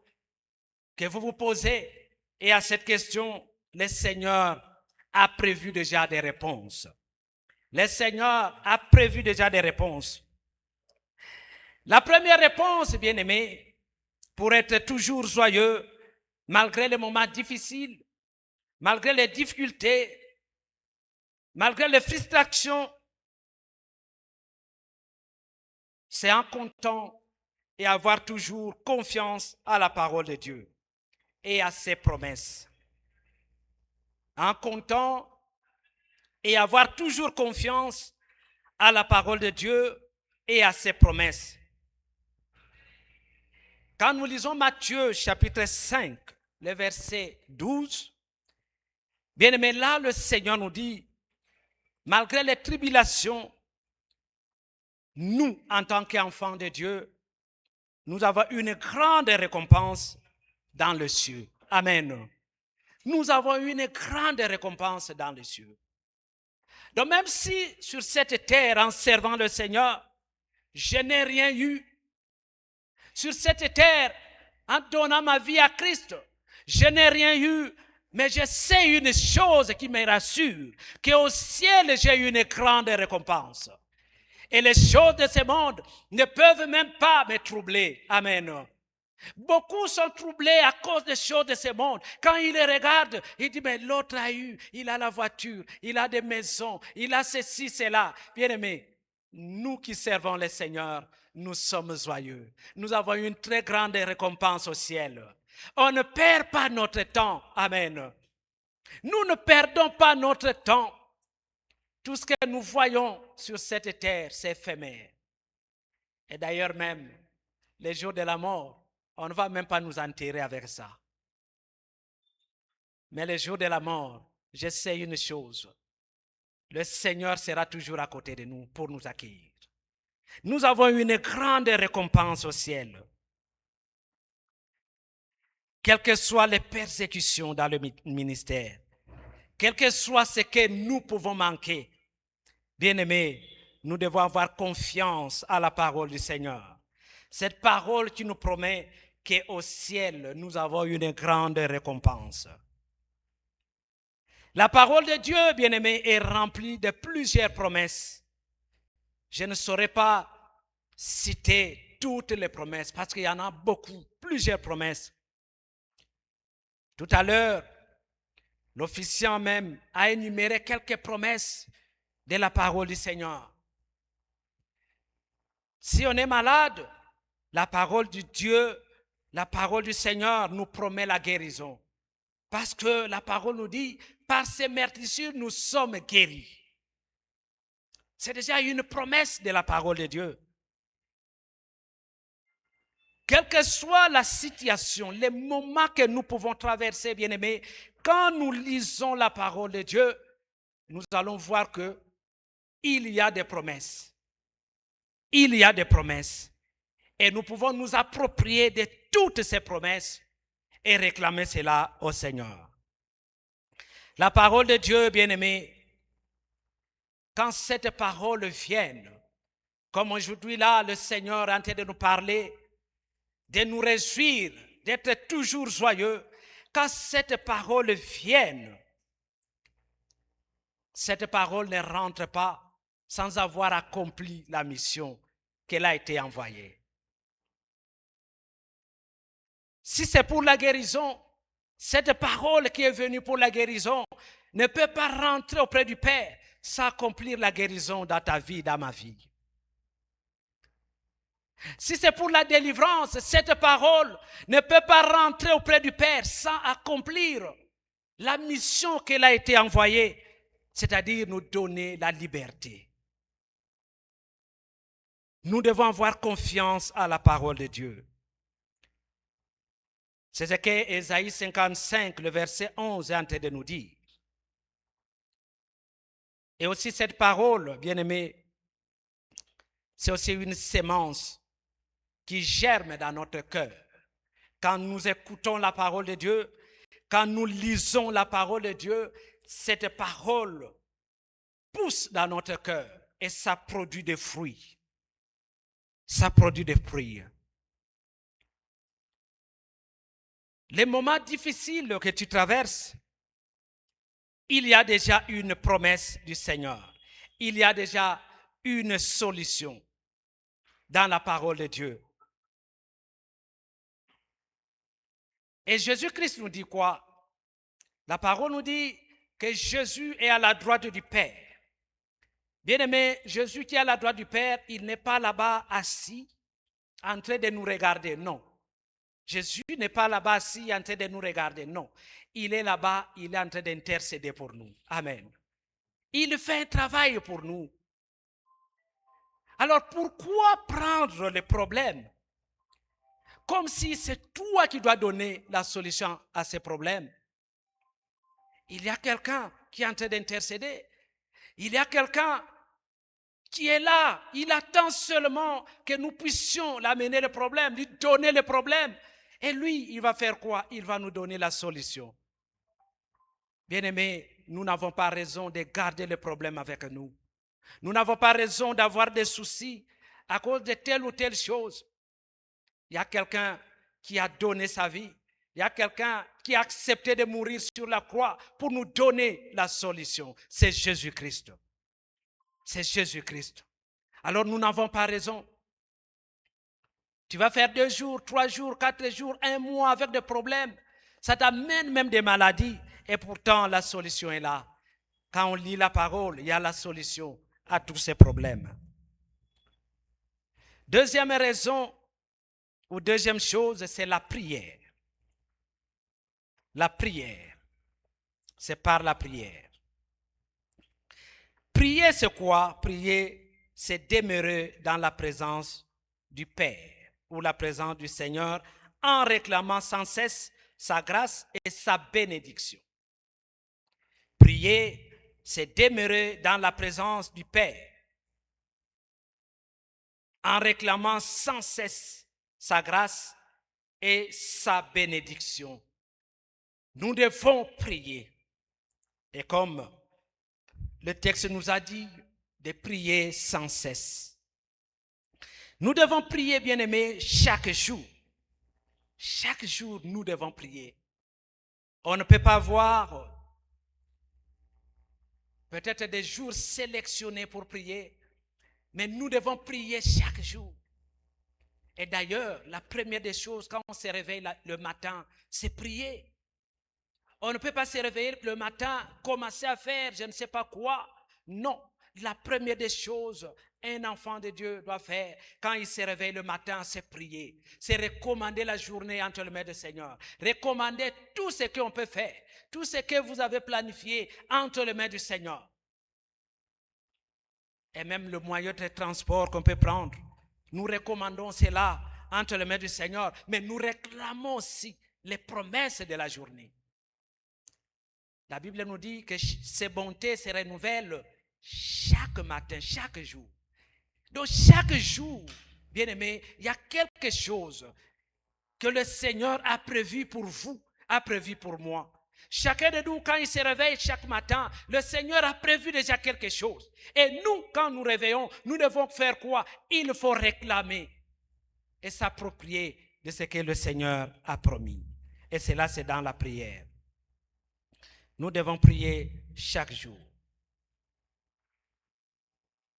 que vous vous posez. Et à cette question, le Seigneur a prévu déjà des réponses. Le Seigneur a prévu déjà des réponses. La première réponse, bien-aimés, pour être toujours joyeux, malgré les moments difficiles, malgré les difficultés, malgré les frustrations, c'est en comptant et avoir toujours confiance à la parole de Dieu et à ses promesses. En comptant et avoir toujours confiance à la parole de Dieu et à ses promesses. Quand nous lisons Matthieu chapitre 5, le verset 12, bien aimé, là le Seigneur nous dit, malgré les tribulations, nous, en tant qu'enfants de Dieu, nous avons une grande récompense dans le ciel. Amen. Nous avons une grande récompense dans les cieux. Donc même si sur cette terre, en servant le Seigneur, je n'ai rien eu, sur cette terre, en donnant ma vie à Christ, je n'ai rien eu, mais je sais une chose qui me rassure, qu'au ciel, j'ai une grande récompense. Et les choses de ce monde ne peuvent même pas me troubler. Amen. Beaucoup sont troublés à cause des choses de ce monde. Quand ils les regardent, ils disent, mais l'autre a eu, il a la voiture, il a des maisons, il a ceci, cela. Bien-aimés, nous qui servons le Seigneur, nous sommes joyeux. Nous avons une très grande récompense au ciel. On ne perd pas notre temps. Amen. Nous ne perdons pas notre temps. Tout ce que nous voyons sur cette terre, c'est éphémère. Et d'ailleurs même, les jours de la mort, on ne va même pas nous enterrer avec ça. Mais les jours de la mort, je sais une chose. Le Seigneur sera toujours à côté de nous pour nous accueillir. Nous avons une grande récompense au ciel. Quelles que soient les persécutions dans le ministère, quel que soit ce que nous pouvons manquer, bien-aimés, nous devons avoir confiance à la parole du Seigneur. Cette parole qui nous promet qu'au ciel, nous avons une grande récompense. La parole de Dieu, bien-aimés, est remplie de plusieurs promesses. Je ne saurais pas citer toutes les promesses parce qu'il y en a beaucoup, plusieurs promesses. Tout à l'heure, l'officiant même a énuméré quelques promesses de la parole du Seigneur. Si on est malade, la parole du Dieu, la parole du Seigneur nous promet la guérison. Parce que la parole nous dit, par ces meurtrissures, nous sommes guéris. C'est déjà une promesse de la parole de Dieu. Quelle que soit la situation, les moments que nous pouvons traverser, bien-aimés, quand nous lisons la parole de Dieu, nous allons voir que il y a des promesses. Il y a des promesses. Et nous pouvons nous approprier de toutes ces promesses et réclamer cela au Seigneur. La parole de Dieu, bien-aimé, quand cette parole vient, comme aujourd'hui là, le Seigneur est en train de nous parler, de nous réjouir, d'être toujours joyeux, quand cette parole vient, cette parole ne rentre pas sans avoir accompli la mission qu'elle a été envoyée. Si c'est pour la guérison, cette parole qui est venue pour la guérison ne peut pas rentrer auprès du Père sans accomplir la guérison dans ta vie, dans ma vie. Si c'est pour la délivrance, cette parole ne peut pas rentrer auprès du Père sans accomplir la mission qu'elle a été envoyée, c'est-à-dire nous donner la liberté. Nous devons avoir confiance à la parole de Dieu. C'est ce que Ésaïe 55, le verset 11 est en train de nous dire. Et aussi cette parole, bien-aimé, c'est aussi une sémence qui germe dans notre cœur. Quand nous écoutons la parole de Dieu, quand nous lisons la parole de Dieu, cette parole pousse dans notre cœur et ça produit des fruits. Ça produit des fruits. Les moments difficiles que tu traverses, il y a déjà une promesse du Seigneur. Il y a déjà une solution. dans la parole de Dieu. Et Jésus-Christ nous dit quoi? La parole nous dit que Jésus est à la droite du Père. Bien-aimé, Jésus qui est à la droite du Père, il n'est pas là-bas assis en train de nous regarder, non. Jésus n'est pas là-bas assis en train de nous regarder, non. Il est là-bas, il est en train d'intercéder pour nous. Amen. Il fait un travail pour nous. Alors pourquoi prendre les problèmes comme si c'est toi qui dois donner la solution à ces problèmes? Il y a quelqu'un qui est en train d'intercéder. Il y a quelqu'un qui est là. Il attend seulement que nous puissions l'amener le problème, lui donner le problème. Et lui, il va faire quoi? Il va nous donner la solution. Bien-aimés, nous n'avons pas raison de garder le problème avec nous. Nous n'avons pas raison d'avoir des soucis à cause de telle ou telle chose. Il y a quelqu'un qui a donné sa vie. Il y a quelqu'un qui a accepté de mourir sur la croix pour nous donner la solution. C'est Jésus-Christ. C'est Jésus-Christ. Alors nous n'avons pas raison. Tu vas faire 2 jours, 3 jours, 4 jours, 1 mois avec des problèmes. Ça t'amène même des maladies. Et pourtant, la solution est là. Quand on lit la parole, il y a la solution à tous ces problèmes. Deuxième raison, ou deuxième chose, c'est la prière. La prière. C'est par la prière. Prier, c'est quoi? Prier, c'est demeurer dans la présence du Père ou la présence du Seigneur en réclamant sans cesse sa grâce et sa bénédiction. Prier, c'est demeurer dans la présence du Père en réclamant sans cesse sa grâce et sa bénédiction. Nous devons prier. Et comme le texte nous a dit, de prier sans cesse. Nous devons prier, bien-aimés, chaque jour. Chaque jour, nous devons prier. On ne peut pas voir peut-être des jours sélectionnés pour prier, mais nous devons prier chaque jour. Et d'ailleurs, la première des choses, quand on se réveille le matin, c'est prier. On ne peut pas se réveiller le matin, commencer à faire je ne sais pas quoi. Non, la première des choses, un enfant de Dieu doit faire quand il se réveille le matin, c'est prier. C'est recommander la journée entre les mains du Seigneur. Recommander tout ce qu'on peut faire, tout ce que vous avez planifié entre les mains du Seigneur. Et même le moyen de transport qu'on peut prendre, nous recommandons cela entre les mains du Seigneur, mais nous réclamons aussi les promesses de la journée. La Bible nous dit que ses bontés se renouvellent chaque matin, chaque jour. Donc chaque jour, bien-aimés, il y a quelque chose que le Seigneur a prévu pour vous, a prévu pour moi. Chacun de nous, quand il se réveille chaque matin, le Seigneur a prévu déjà quelque chose. Et nous, quand nous réveillons, nous devons faire quoi? Il faut réclamer et s'approprier de ce que le Seigneur a promis. Et cela, c'est dans la prière. Nous devons prier chaque jour.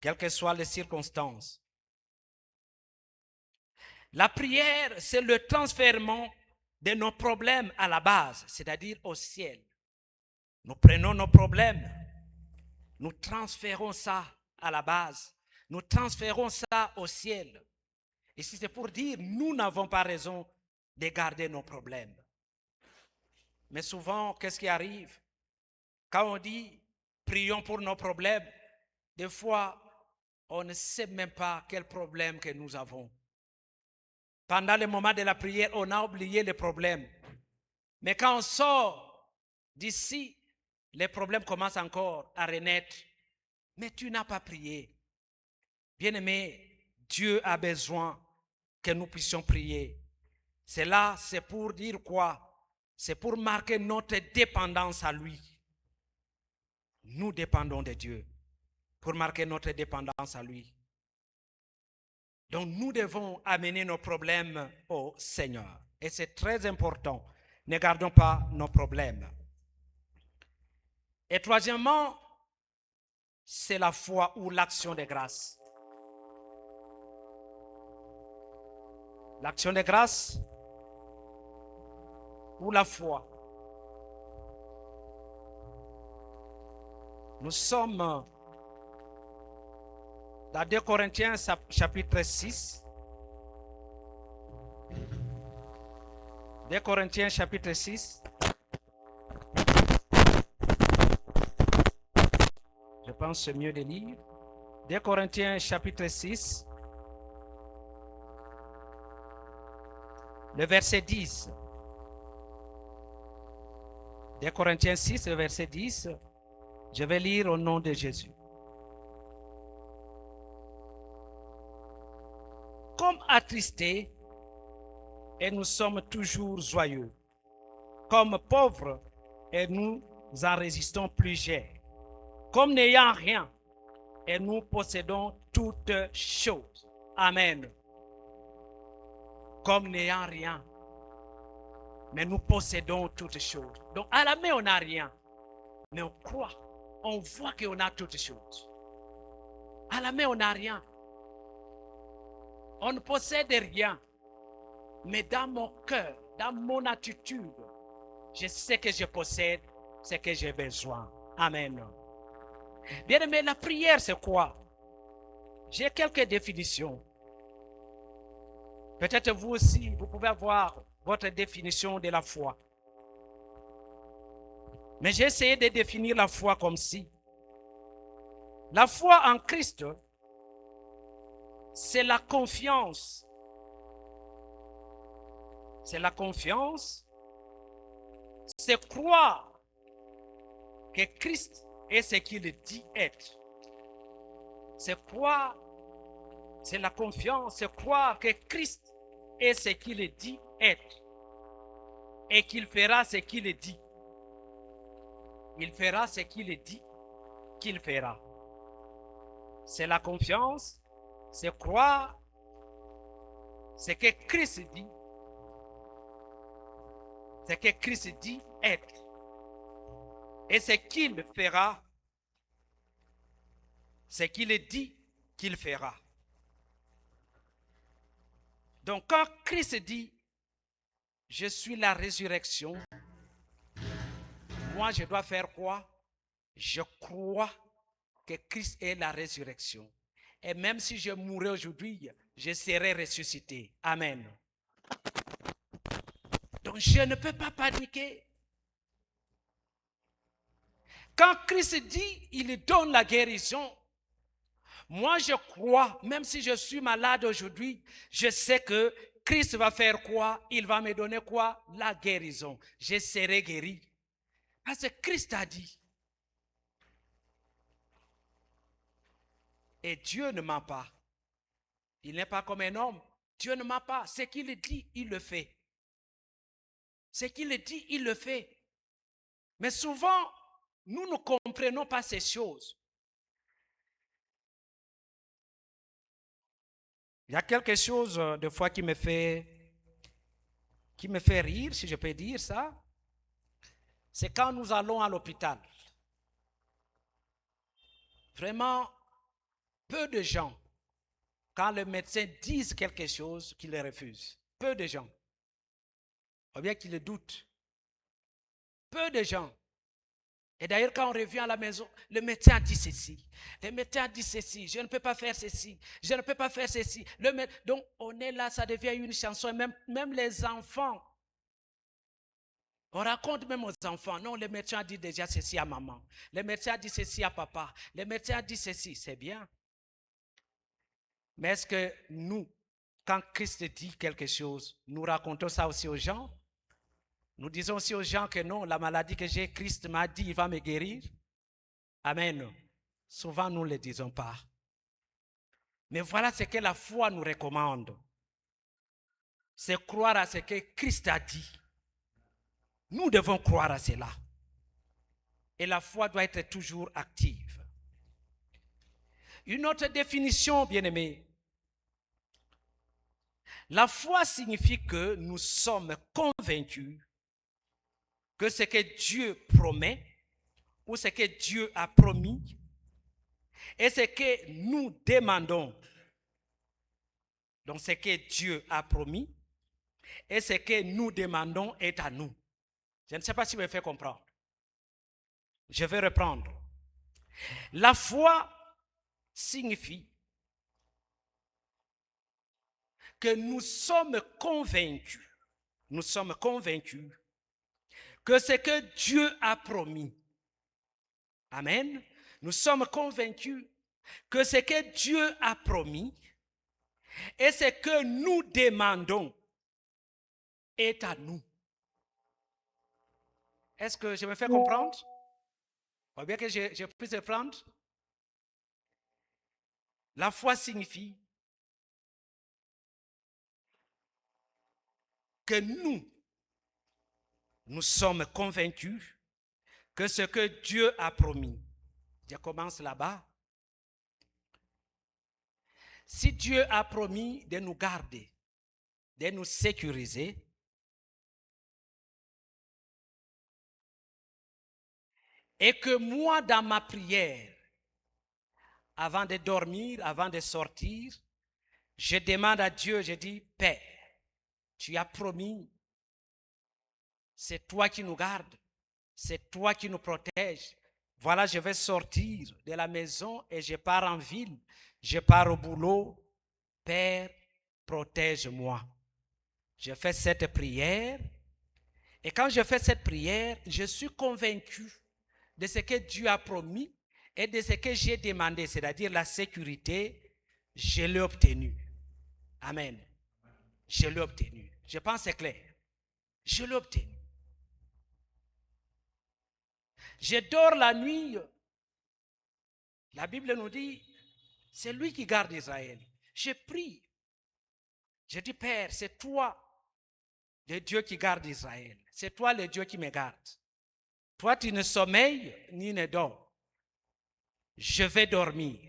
Quelles que soient les circonstances. La prière, c'est le transfèrement de nos problèmes à la base, c'est-à-dire au ciel. Nous prenons nos problèmes, nous transférons ça à la base, nous transférons ça au ciel. Et si c'est pour dire, nous n'avons pas raison de garder nos problèmes. Mais souvent, qu'est-ce qui arrive? Quand on dit, prions pour nos problèmes, des fois, on ne sait même pas quel problème que nous avons. Pendant le moment de la prière, on a oublié les problèmes. Mais quand on sort d'ici, les problèmes commencent encore à renaître. Mais tu n'as pas prié. Bien-aimé, Dieu a besoin que nous puissions prier. Cela, c'est pour dire quoi? C'est pour marquer notre dépendance à lui. Nous dépendons de Dieu. Pour marquer notre dépendance à lui. Donc nous devons amener nos problèmes au Seigneur. Et c'est très important. Ne gardons pas nos problèmes. Et troisièmement, c'est la foi ou l'action de grâce. L'action de grâce ou la foi. Nous sommes dans 2 Corinthiens chapitre 6. 2 Corinthiens chapitre 6. Je pense que c'est mieux de lire. 2 Corinthiens chapitre 6. Le verset 10. 2 Corinthiens 6, le verset 10. Je vais lire au nom de Jésus. Comme attristés, et nous sommes toujours joyeux. Comme pauvres, et nous en résistons plus légers. Comme n'ayant rien, et nous possédons toutes choses. Amen. Comme n'ayant rien, mais nous possédons toutes choses. Donc à la main, on n'a rien, mais on croit, on voit qu'on a toutes choses. À la main, on n'a rien. On ne possède rien, mais dans mon cœur, dans mon attitude, je sais que je possède ce que j'ai besoin. Amen. Bien aimé, la prière, c'est quoi? J'ai quelques définitions. Peut-être vous aussi, vous pouvez avoir votre définition de la foi. Mais j'ai essayé de définir la foi comme si. La foi en Christ, c'est la confiance. C'est la confiance. C'est croire que Christ est ce qu'il dit être. C'est croire, c'est la confiance, c'est croire que Christ est ce qu'il dit être. Et qu'il fera ce qu'il dit. Il fera ce qu'il dit qu'il fera. C'est la confiance, c'est croire ce que Christ dit. Ce que Christ dit être. Et ce qu'il fera, ce qu'il dit qu'il fera. Donc quand Christ dit, je suis la résurrection, moi je dois faire quoi? Je crois que Christ est la résurrection. Et même si je mourrais aujourd'hui, je serai ressuscité. Amen. Donc je ne peux pas paniquer. Quand Christ dit, il donne la guérison. Moi, je crois, même si je suis malade aujourd'hui, je sais que Christ va faire quoi? Il va me donner quoi? La guérison. Je serai guéri. Parce que Christ a dit. Et Dieu ne ment pas. Il n'est pas comme un homme. Dieu ne ment pas. Ce qu'il dit, il le fait. Ce qu'il dit, il le fait. Mais souvent, nous ne comprenons pas ces choses. Il y a quelque chose de fois qui me fait rire, si je peux dire ça. C'est quand nous allons à l'hôpital. Vraiment, peu de gens, quand le médecin dit quelque chose, qu'ils le refusent. Peu de gens. Ou bien qu'ils le doutent. Peu de gens. Et d'ailleurs, quand on revient à la maison, le médecin a dit ceci. Le médecin a dit ceci. Je ne peux pas faire ceci. Je ne peux pas faire ceci. Donc, on est là, ça devient une chanson. Même les enfants. On raconte même aux enfants. Non, le médecin a dit déjà ceci à maman. Le médecin a dit ceci à papa. Le médecin a dit ceci. C'est bien. Mais est-ce que nous, quand Christ dit quelque chose, nous racontons ça aussi aux gens? Nous disons aussi aux gens que non, la maladie que j'ai, Christ m'a dit, il va me guérir. Amen. Souvent, nous ne le disons pas. Mais voilà ce que la foi nous recommande. C'est croire à ce que Christ a dit. Nous devons croire à cela. Et la foi doit être toujours active. Une autre définition, bien-aimés. La foi signifie que nous sommes convaincus que ce que Dieu promet ou ce que Dieu a promis et ce que nous demandons, Donc ce que Dieu a promis et ce que nous demandons est à nous. Je ne sais pas si vous me faites comprendre. Je vais reprendre. La foi signifie que nous sommes convaincus que ce que Dieu a promis, amen, nous sommes convaincus que ce que Dieu a promis et ce que nous demandons est à nous. Est-ce que je me fais comprendre? Ou bien que je puisse reprendre? La foi signifie que nous sommes convaincus que ce que Dieu a promis, je commence là-bas. Si Dieu a promis de nous garder, de nous sécuriser, et que moi, dans ma prière, avant de dormir, avant de sortir, je demande à Dieu, je dis, Père, tu as promis, c'est toi qui nous gardes, c'est toi qui nous protèges. Voilà, je vais sortir de la maison et je pars en ville, je pars au boulot. Père, protège-moi. Je fais cette prière et quand je fais cette prière, je suis convaincu de ce que Dieu a promis et de ce que j'ai demandé, c'est-à-dire la sécurité, je l'ai obtenu. Amen. Je l'ai obtenu. Je pense que c'est clair. Je l'ai obtenu. Je dors la nuit. La Bible nous dit, c'est lui qui garde Israël. Je prie. Je dis, Père, c'est toi, le Dieu qui garde Israël. C'est toi le Dieu qui me garde. Toi, tu ne sommeilles ni ne dors. Je vais dormir.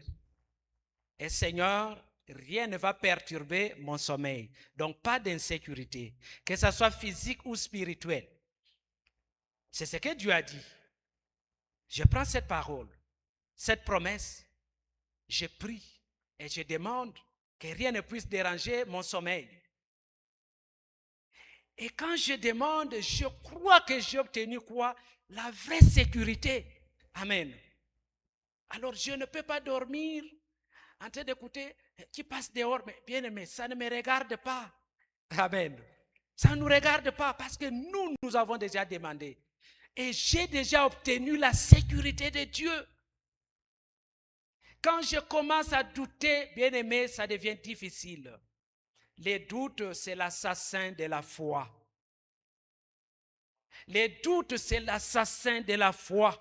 Et Seigneur, rien ne va perturber mon sommeil. Donc, pas d'insécurité, que ce soit physique ou spirituelle. C'est ce que Dieu a dit. Je prends cette parole, cette promesse, je prie et je demande que rien ne puisse déranger mon sommeil. Et quand je demande, je crois que j'ai obtenu quoi? La vraie sécurité. Amen. Alors je ne peux pas dormir en train d'écouter qui passe dehors, mais bien aimé, ça ne me regarde pas. Amen. Ça ne nous regarde pas parce que nous avons déjà demandé. Et j'ai déjà obtenu la sécurité de Dieu. Quand je commence à douter, bien aimé, ça devient difficile. Les doutes, c'est l'assassin de la foi. Les doutes, c'est l'assassin de la foi.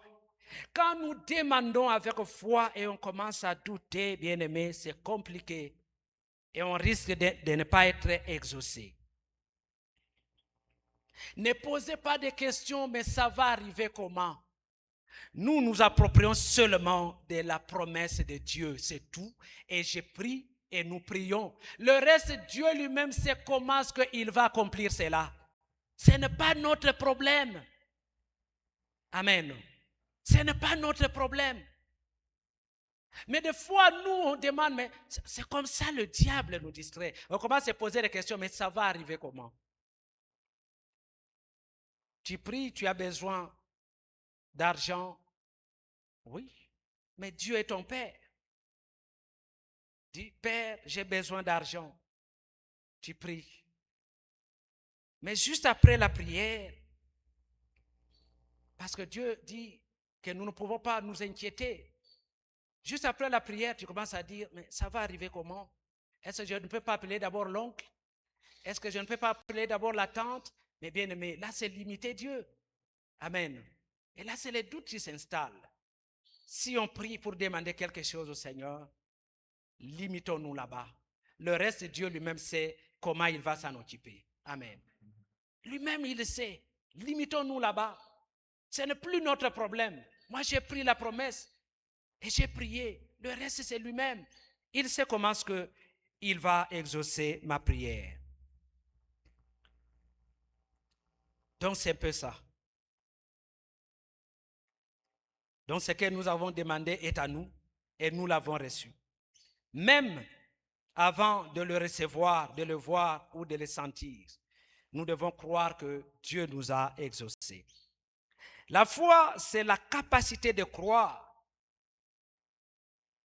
Quand nous demandons avec foi et on commence à douter, bien aimé, c'est compliqué. Et on risque de ne pas être exaucé. Ne posez pas de questions, mais ça va arriver comment? Nous nous approprions seulement de la promesse de Dieu, c'est tout. Et je prie et nous prions. Le reste, Dieu lui-même sait comment est-ce qu'il va accomplir cela. Ce n'est pas notre problème. Amen. Ce n'est pas notre problème. Mais des fois, nous, on demande, mais c'est comme ça le diable nous distrait. On commence à se poser des questions, mais ça va arriver comment? Tu pries, tu as besoin d'argent. Oui, mais Dieu est ton Père. Dis, Père, j'ai besoin d'argent. Tu pries. Mais juste après la prière, parce que Dieu dit que nous ne pouvons pas nous inquiéter. Juste après la prière, tu commences à dire, mais ça va arriver comment? Est-ce que je ne peux pas appeler d'abord l'oncle? Est-ce que je ne peux pas appeler d'abord la tante? Mais bien aimé, là c'est limiter Dieu. Amen. Et là c'est les doutes qui s'installent. Si on prie pour demander quelque chose au Seigneur, limitons-nous là-bas. Le reste, Dieu lui-même sait comment il va s'en occuper. Amen. Lui-même, il le sait. Limitons-nous là-bas. Ce n'est plus notre problème. Moi, j'ai pris la promesse et j'ai prié. Le reste, c'est lui-même. Il sait comment est-ce qu'il va exaucer ma prière. Donc, c'est un peu ça. Donc, ce que nous avons demandé est à nous et nous l'avons reçu. Même avant de le recevoir, de le voir ou de le sentir. Nous devons croire que Dieu nous a exaucés. La foi, c'est la capacité de croire.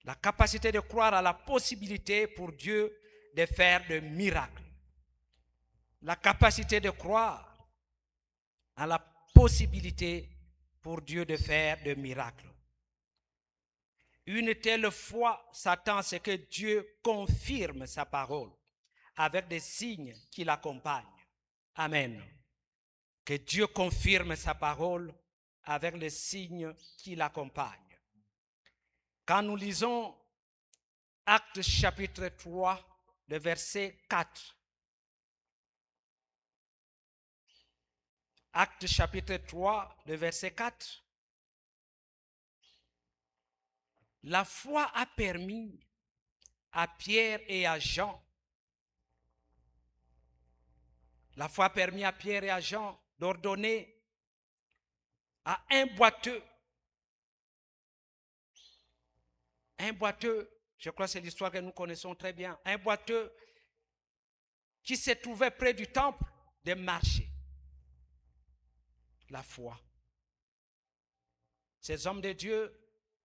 La capacité de croire à la possibilité pour Dieu de faire des miracles. La capacité de croire à la possibilité pour Dieu de faire des miracles. Une telle foi s'attend à ce que Dieu confirme sa parole avec des signes qui l'accompagnent. Amen. Que Dieu confirme sa parole avec les signes qui l'accompagnent. Quand nous lisons Actes chapitre 3, le verset 4. Actes chapitre 3, le verset 4. La foi a permis à Pierre et à Jean, la foi a permis à Pierre et à Jean d'ordonner à un boiteux, je crois que c'est l'histoire que nous connaissons très bien, un boiteux qui se trouvait près du temple de marcher. La foi. Ces hommes de Dieu,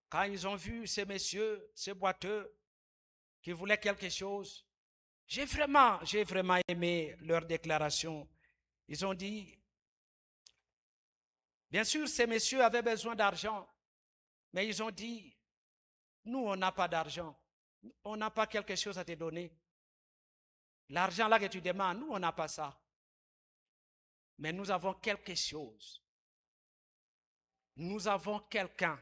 quand ils ont vu ces messieurs, ces boiteux, qui voulaient quelque chose, j'ai vraiment aimé leur déclaration. Ils ont dit, bien sûr, ces messieurs avaient besoin d'argent, mais ils ont dit, nous, on n'a pas d'argent. On n'a pas quelque chose à te donner. L'argent là que tu demandes, nous, on n'a pas ça. Mais nous avons quelque chose. Nous avons quelqu'un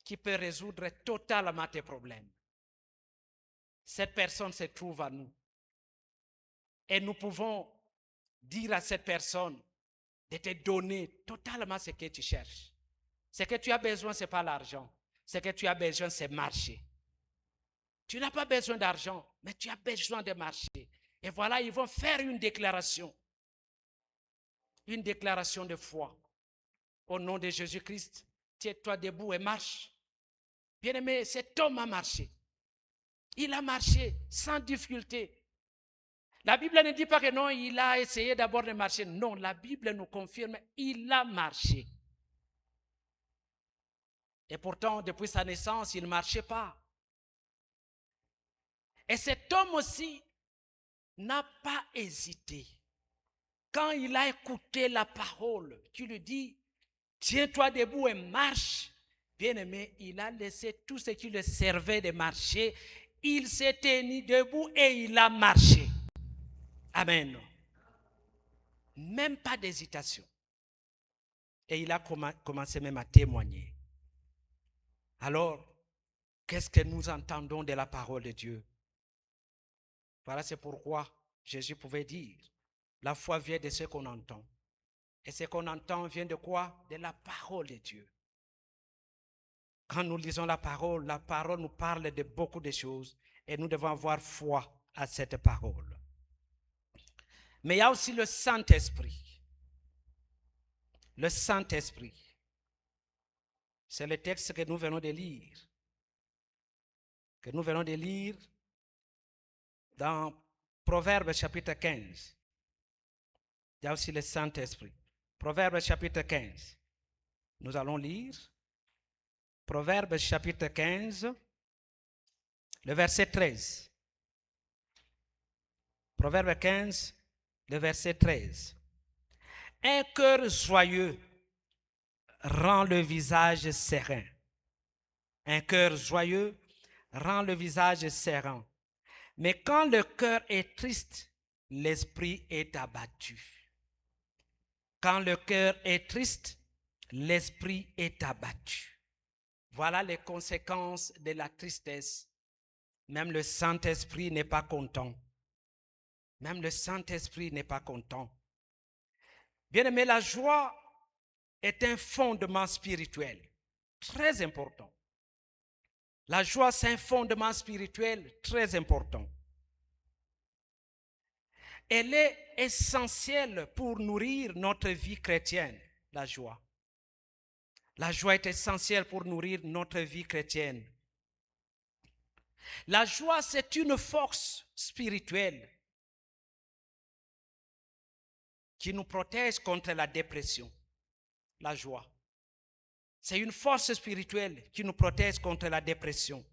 qui peut résoudre totalement tes problèmes. Cette personne se trouve à nous. Et nous pouvons dire à cette personne de te donner totalement ce que tu cherches. Ce que tu as besoin, ce n'est pas l'argent. Ce que tu as besoin, c'est marcher. Tu n'as pas besoin d'argent, mais tu as besoin de marcher. Et voilà, ils vont faire une déclaration. Une déclaration de foi. Au nom de Jésus-Christ, tiens-toi debout et marche. Bien-aimé, cet homme a marché. Il a marché sans difficulté. La Bible ne dit pas que non, il a essayé d'abord de marcher. Non, la Bible nous confirme, il a marché. Et pourtant, depuis sa naissance, il ne marchait pas. Et cet homme aussi n'a pas hésité. Quand il a écouté la parole qui lui dit, tiens-toi debout et marche. Bien-aimé, il a laissé tout ce qui le servait de marcher. Il s'est tenu debout et il a marché. Amen. Même pas d'hésitation. Et il a commencé même à témoigner. Alors, qu'est-ce que nous entendons de la parole de Dieu? Voilà, c'est pourquoi Jésus pouvait dire, la foi vient de ce qu'on entend. Et ce qu'on entend vient de quoi? De la parole de Dieu. Quand nous lisons la parole nous parle de beaucoup de choses et nous devons avoir foi à cette parole. Mais il y a aussi le Saint-Esprit. Le Saint-Esprit. C'est le texte que nous venons de lire. Que nous venons de lire dans Proverbes chapitre 15. Il y a aussi le Saint-Esprit. Proverbes chapitre 15. Nous allons lire Proverbes chapitre 15, le verset 13. Proverbes 15, le verset 13. Un cœur joyeux rend le visage serein. Un cœur joyeux rend le visage serein. Mais quand le cœur est triste, l'esprit est abattu. Quand le cœur est triste, l'esprit est abattu. Voilà les conséquences de la tristesse. Même le Saint-Esprit n'est pas content. Même le Saint-Esprit n'est pas content. Bien-aimé, la joie est un fondement spirituel très important. La joie, c'est un fondement spirituel très important. Elle est essentielle pour nourrir notre vie chrétienne, la joie. La joie est essentielle pour nourrir notre vie chrétienne. La joie, c'est une force spirituelle qui nous protège contre la dépression. La joie. C'est une force spirituelle qui nous protège contre la dépression.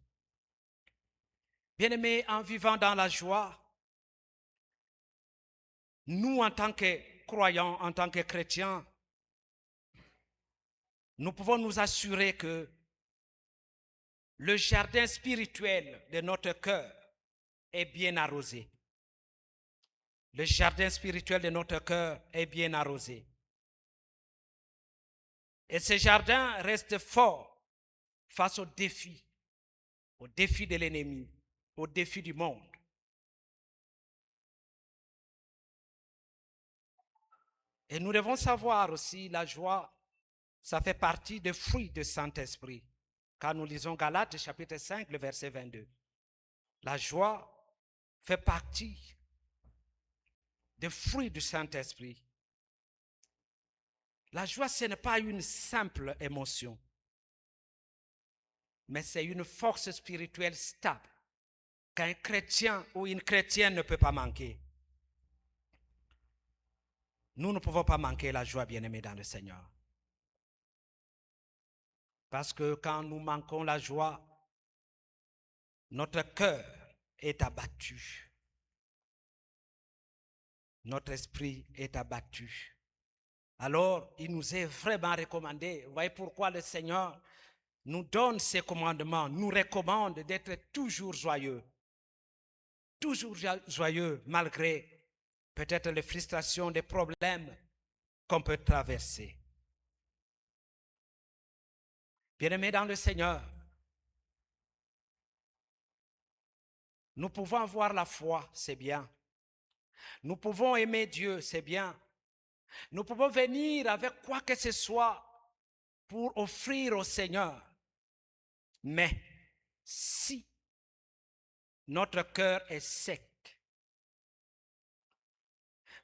Bien-aimés, en vivant dans la joie, nous, en tant que croyants, en tant que chrétiens, nous pouvons nous assurer que le jardin spirituel de notre cœur est bien arrosé. Le jardin spirituel de notre cœur est bien arrosé. Et ce jardin reste fort face aux défis de l'ennemi, aux défis du monde. Et nous devons savoir aussi, la joie, ça fait partie des fruits du Saint-Esprit. Quand nous lisons Galates chapitre 5, le verset 22. La joie fait partie des fruits du Saint-Esprit. La joie, ce n'est pas une simple émotion, mais c'est une force spirituelle stable qu'un chrétien ou une chrétienne ne peut pas manquer. Nous ne pouvons pas manquer la joie, bien-aimés dans le Seigneur. Parce que quand nous manquons la joie, notre cœur est abattu. Notre esprit est abattu. Alors, il nous est vraiment recommandé. Vous voyez pourquoi le Seigneur nous donne ses commandements, nous recommande d'être toujours joyeux. Toujours joyeux malgré peut-être les frustrations, les problèmes qu'on peut traverser. Bien-aimés dans le Seigneur, nous pouvons avoir la foi, c'est bien. Nous pouvons aimer Dieu, c'est bien. Nous pouvons venir avec quoi que ce soit pour offrir au Seigneur. Mais si notre cœur est sec,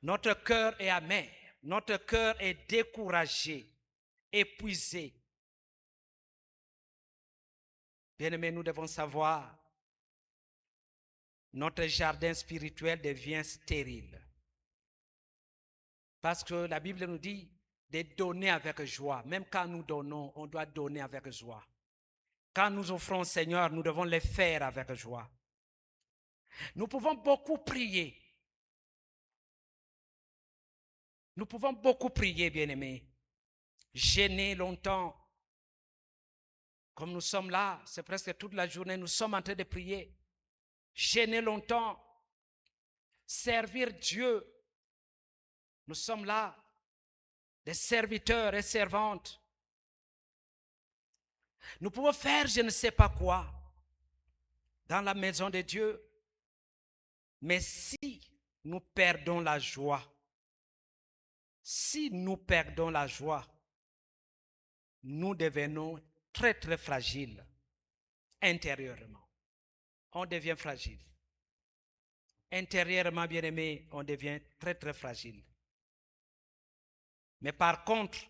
notre cœur est amer, notre cœur est découragé, épuisé, bien-aimés, nous devons savoir, notre jardin spirituel devient stérile. Parce que la Bible nous dit de donner avec joie. Même quand nous donnons, on doit donner avec joie. Quand nous offrons au Seigneur, nous devons le faire avec joie. Nous pouvons beaucoup prier. Nous pouvons beaucoup prier, bien-aimés. Jeûner longtemps. Comme nous sommes là, c'est presque toute la journée, nous sommes en train de prier. Jeûner longtemps. Servir Dieu. Nous sommes là, des serviteurs et servantes. Nous pouvons faire je ne sais pas quoi dans la maison de Dieu. Mais si nous perdons la joie, nous devenons très très fragiles intérieurement. On devient fragile. Intérieurement, bien-aimé, on devient très très fragile. Mais par contre,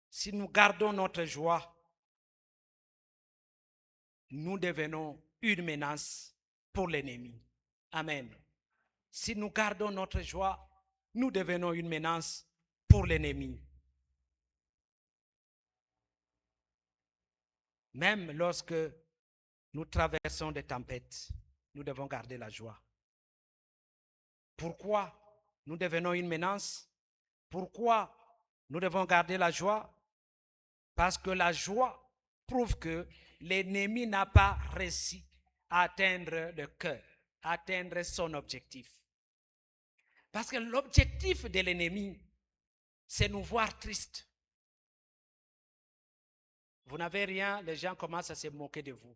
si nous gardons notre joie, nous devenons une menace pour l'ennemi. Amen. Si nous gardons notre joie, nous devenons une menace pour l'ennemi. Même lorsque nous traversons des tempêtes, nous devons garder la joie. Pourquoi nous devenons une menace? Pourquoi nous devons garder la joie? Parce que la joie prouve que l'ennemi n'a pas réussi à atteindre le cœur, à atteindre son objectif. Parce que l'objectif de l'ennemi, c'est nous voir tristes. Vous n'avez rien, les gens commencent à se moquer de vous.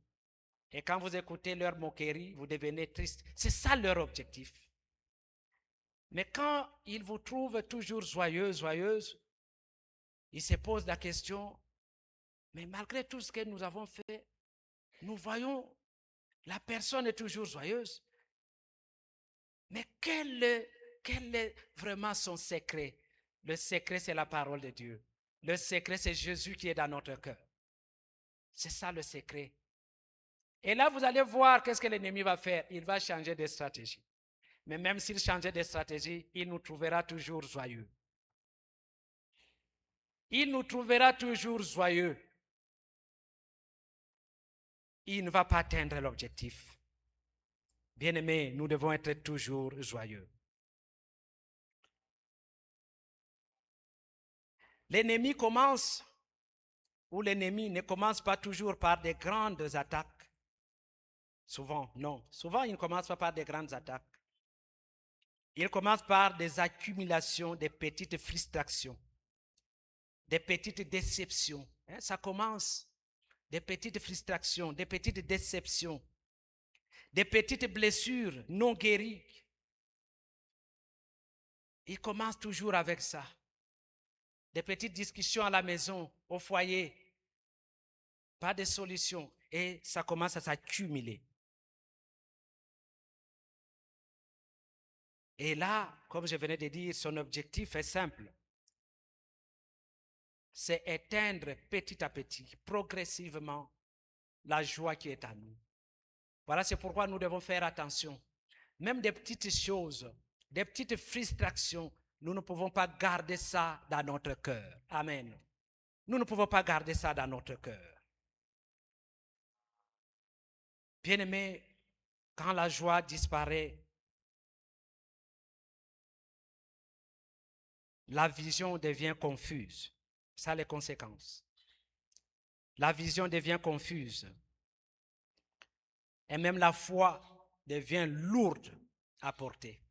Et quand vous écoutez leur moquerie, vous devenez triste. C'est ça leur objectif. Mais quand ils vous trouvent toujours joyeuse, ils se posent la question, mais malgré tout ce que nous avons fait, nous voyons la personne est toujours joyeuse. Mais quel est vraiment son secret? Le secret, c'est la parole de Dieu. Le secret, c'est Jésus qui est dans notre cœur. C'est ça le secret. Et là, vous allez voir qu'est-ce que l'ennemi va faire. Il va changer de stratégie. Mais même s'il changeait de stratégie, il nous trouvera toujours joyeux. Il nous trouvera toujours joyeux. Il ne va pas atteindre l'objectif. Bien-aimés, nous devons être toujours joyeux. L'ennemi commence, ou l'ennemi ne commence pas toujours par des grandes attaques. Souvent, non. Souvent, il ne commence pas par des grandes attaques. Il commence par des accumulations, des petites frustrations, des petites déceptions. Ça commence des petites frustrations, des petites déceptions, des petites blessures non guéries. Il commence toujours avec ça. Des petites discussions à la maison, au foyer, pas de solution, et ça commence à s'accumuler. Et là, comme je venais de dire, son objectif est simple. C'est éteindre petit à petit, progressivement, la joie qui est à nous. Voilà, c'est pourquoi nous devons faire attention. Même des petites choses, des petites frustrations, nous ne pouvons pas garder ça dans notre cœur. Amen. Nous ne pouvons pas garder ça dans notre cœur. Bien-aimés, quand la joie disparaît, la vision devient confuse. Ça, les conséquences. La vision devient confuse. Et même la foi devient lourde à porter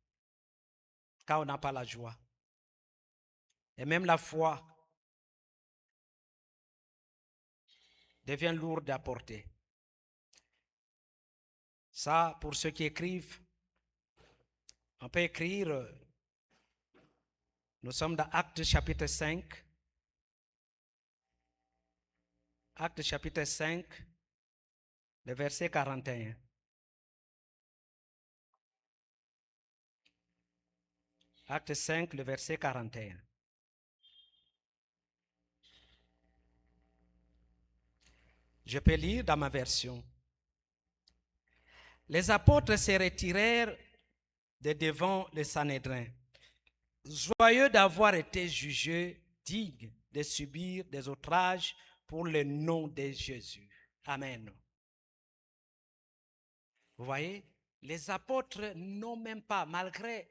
quand on n'a pas la joie. Et même la foi devient lourde à porter. Ça, pour ceux qui écrivent, on peut écrire, nous sommes dans Actes chapitre 5. Actes chapitre 5, le verset 41. Acte 5, le verset 41. Je peux lire dans ma version. Les apôtres se retirèrent de devant le Sanhédrin, joyeux d'avoir été jugés dignes de subir des outrages pour le nom de Jésus. Amen. Vous voyez, les apôtres n'ont même pas, malgré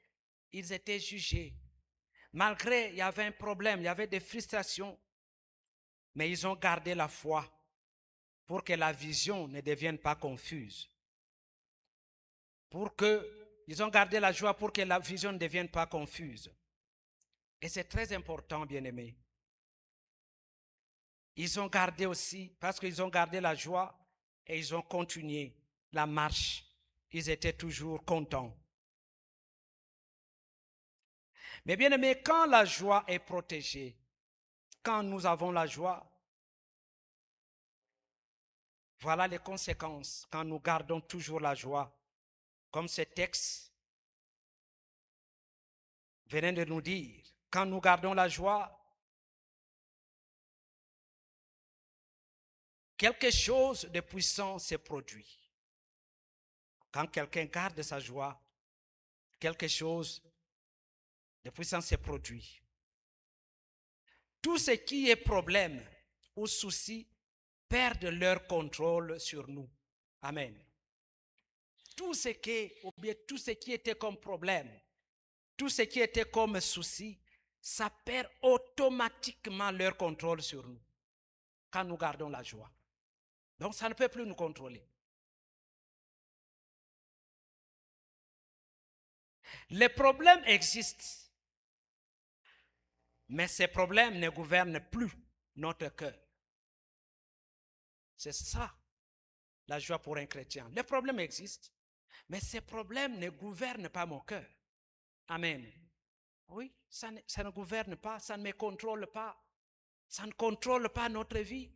ils étaient jugés, malgré il y avait un problème, il y avait des frustrations, mais ils ont gardé la foi pour que la vision ne devienne pas confuse. Ils ont gardé la joie pour que la vision ne devienne pas confuse. Et c'est très important, bien-aimés. Ils ont gardé aussi, parce qu'ils ont gardé la joie et ils ont continué la marche. Ils étaient toujours contents. Mais bien-aimés, quand la joie est protégée, quand nous avons la joie, voilà les conséquences quand nous gardons toujours la joie. Comme ce texte venait de nous dire, quand nous gardons la joie, quelque chose de puissant se produit. Quand quelqu'un garde sa joie, quelque chose de puissant se produit. Tout ce qui est problème ou souci perdent leur contrôle sur nous. Amen. Tout ce qui était comme problème, tout ce qui était comme souci, ça perd automatiquement leur contrôle sur nous quand nous gardons la joie. Donc ça ne peut plus nous contrôler. Les problèmes existent, mais ces problèmes ne gouvernent plus notre cœur. C'est ça, la joie pour un chrétien. Les problèmes existent, mais ces problèmes ne gouvernent pas mon cœur. Amen. Oui, ça ne gouverne pas, ça ne me contrôle pas. Ça ne contrôle pas notre vie.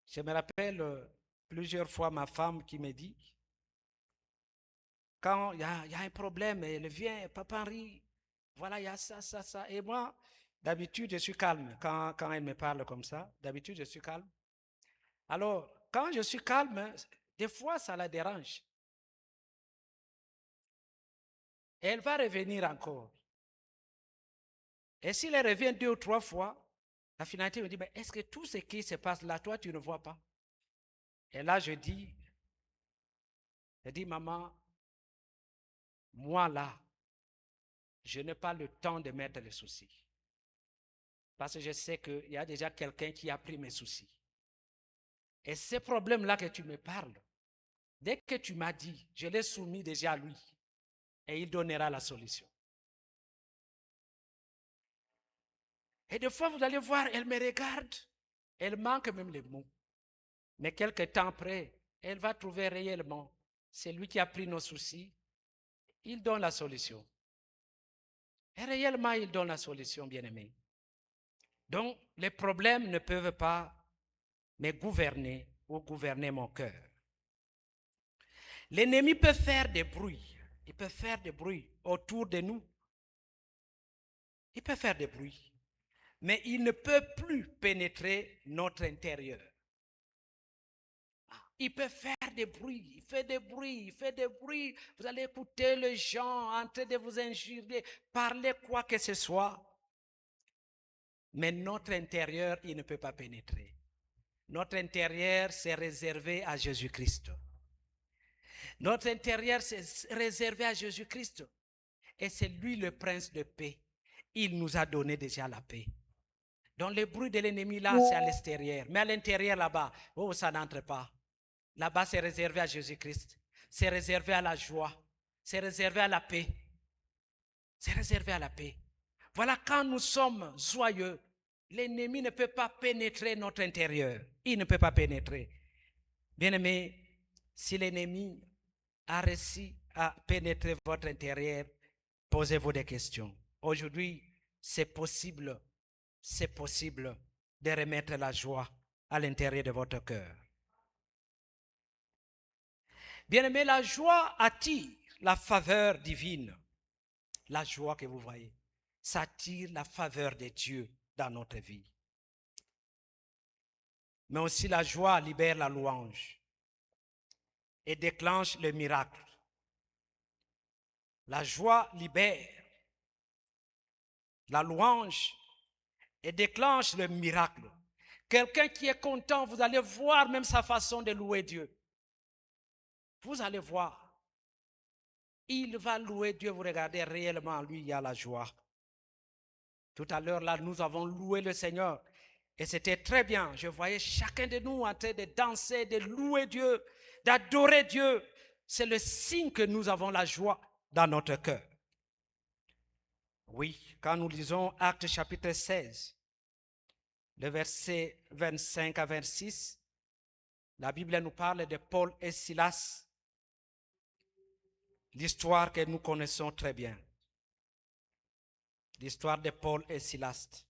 Je me rappelle plusieurs fois ma femme qui me dit, quand il y a un problème, elle vient, Papa Henri, voilà, il y a ça. Et moi, d'habitude, je suis calme. Quand elle me parle comme ça, d'habitude, je suis calme. Alors, quand je suis calme, des fois, ça la dérange. Et elle va revenir encore. Et s'il revient 2 ou 3 fois, la finalité me dit, mais est-ce que tout ce qui se passe là, toi, tu ne vois pas? Et là, je dis, maman, moi là, je n'ai pas le temps de mettre les soucis. Parce que je sais qu'il y a déjà quelqu'un qui a pris mes soucis. Et ces problèmes-là que tu me parles, dès que tu m'as dit, je l'ai soumis déjà à lui. Et il donnera la solution. Et des fois, vous allez voir, elle me regarde. Elle manque même les mots. Mais quelques temps après, elle va trouver réellement, c'est lui qui a pris nos soucis. Il donne la solution. Et réellement, il donne la solution, bien-aimé. Donc, les problèmes ne peuvent pas me gouverner ou gouverner mon cœur. L'ennemi peut faire des bruits. Il peut faire des bruits autour de nous. Il peut faire des bruits. Mais il ne peut plus pénétrer notre intérieur. Il peut faire des bruits, il fait des bruits, il fait des bruits. Vous allez écouter les gens en train de vous injurer, parler quoi que ce soit. Mais notre intérieur, il ne peut pas pénétrer. Notre intérieur, c'est réservé à Jésus-Christ. Notre intérieur, c'est réservé à Jésus-Christ. Et c'est lui le prince de paix. Il nous a donné déjà la paix. Donc le bruit de l'ennemi là, c'est à l'extérieur. Mais à l'intérieur là-bas, oh, ça n'entre pas. Là-bas, c'est réservé à Jésus-Christ. C'est réservé à la joie. C'est réservé à la paix. C'est réservé à la paix. Voilà, quand nous sommes joyeux, l'ennemi ne peut pas pénétrer notre intérieur. Il ne peut pas pénétrer. Bien-aimé, si l'ennemi a réussi à pénétrer votre intérieur, posez-vous des questions. Aujourd'hui, c'est possible de remettre la joie à l'intérieur de votre cœur. Bien-aimé, la joie attire la faveur divine. La joie que vous voyez, ça attire la faveur de Dieu dans notre vie. Mais aussi la joie libère la louange et déclenche le miracle. La joie libère la louange et déclenche le miracle. Quelqu'un qui est content, vous allez voir même sa façon de louer Dieu. Vous allez voir. Il va louer Dieu, vous regardez réellement, lui, il y a la joie. Tout à l'heure, là, nous avons loué le Seigneur. Et c'était très bien. Je voyais chacun de nous en train de danser, de louer Dieu, d'adorer Dieu. C'est le signe que nous avons la joie dans notre cœur. Oui, quand nous lisons Actes chapitre 16, le verset 25 à 26, la Bible nous parle de Paul et Silas. L'histoire que nous connaissons très bien. L'histoire de Paul et Silas.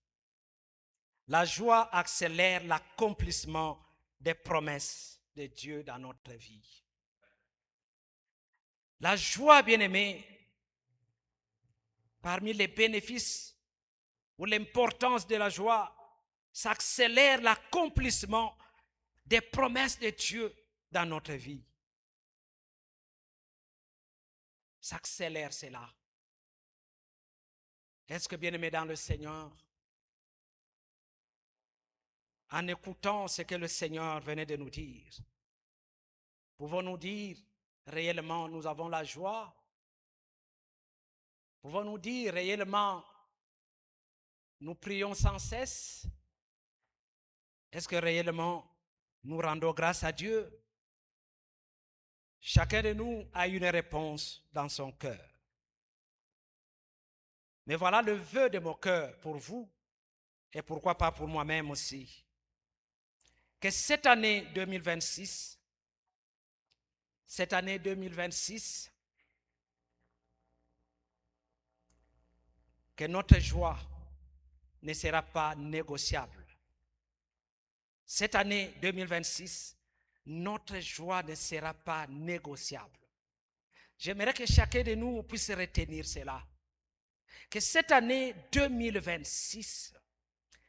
La joie accélère l'accomplissement des promesses de Dieu dans notre vie. La joie, bien-aimée, parmi les bénéfices ou l'importance de la joie, ça accélère l'accomplissement des promesses de Dieu dans notre vie. Ça accélère cela. Est-ce que, bien-aimé dans le Seigneur, en écoutant ce que le Seigneur venait de nous dire, pouvons-nous dire réellement nous avons la joie? Pouvons-nous dire réellement nous prions sans cesse? Est-ce que réellement nous rendons grâce à Dieu? Chacun de nous a une réponse dans son cœur. Mais voilà le vœu de mon cœur pour vous et pourquoi pas pour moi-même aussi. Que cette année 2026, que notre joie ne sera pas négociable. Cette année 2026, notre joie ne sera pas négociable. J'aimerais que chacun de nous puisse retenir cela. Que cette année 2026,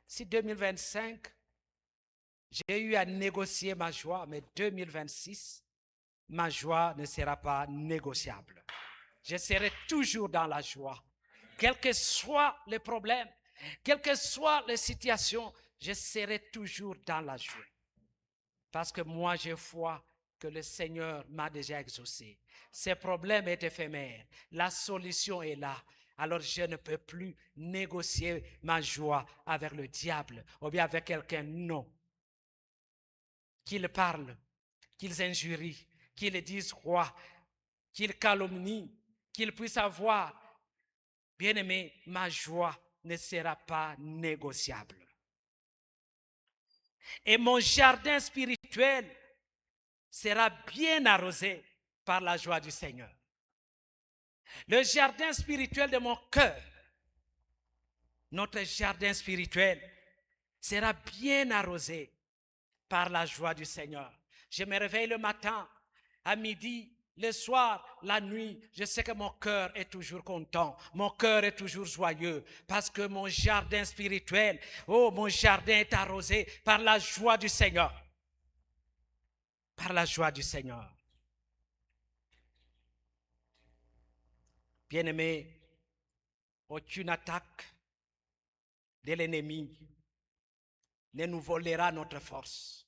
si 2025, J'ai eu à négocier ma joie, mais 2026, ma joie ne sera pas négociable. Je serai toujours dans la joie. Quels que soient les problèmes, quelles que soient les situations, je serai toujours dans la joie. Parce que moi, j'ai foi que le Seigneur m'a déjà exaucé. Ces problèmes est éphémère. La solution est là. Alors je ne peux plus négocier ma joie avec le diable ou bien avec quelqu'un. Non. Qu'ils parlent, qu'ils injurient, qu'ils disent roi, qu'ils calomnient, qu'ils puissent avoir. Bien-aimé, ma joie ne sera pas négociable. Et mon jardin spirituel sera bien arrosé par la joie du Seigneur. Le jardin spirituel de mon cœur, notre jardin spirituel, sera bien arrosé par la joie du Seigneur. Je me réveille le matin, à midi, le soir, la nuit, je sais que mon cœur est toujours content, mon cœur est toujours joyeux, parce que mon jardin spirituel, mon jardin est arrosé par la joie du Seigneur. Par la joie du Seigneur. Bien-aimé, aucune attaque de l'ennemi ne nous volera notre force.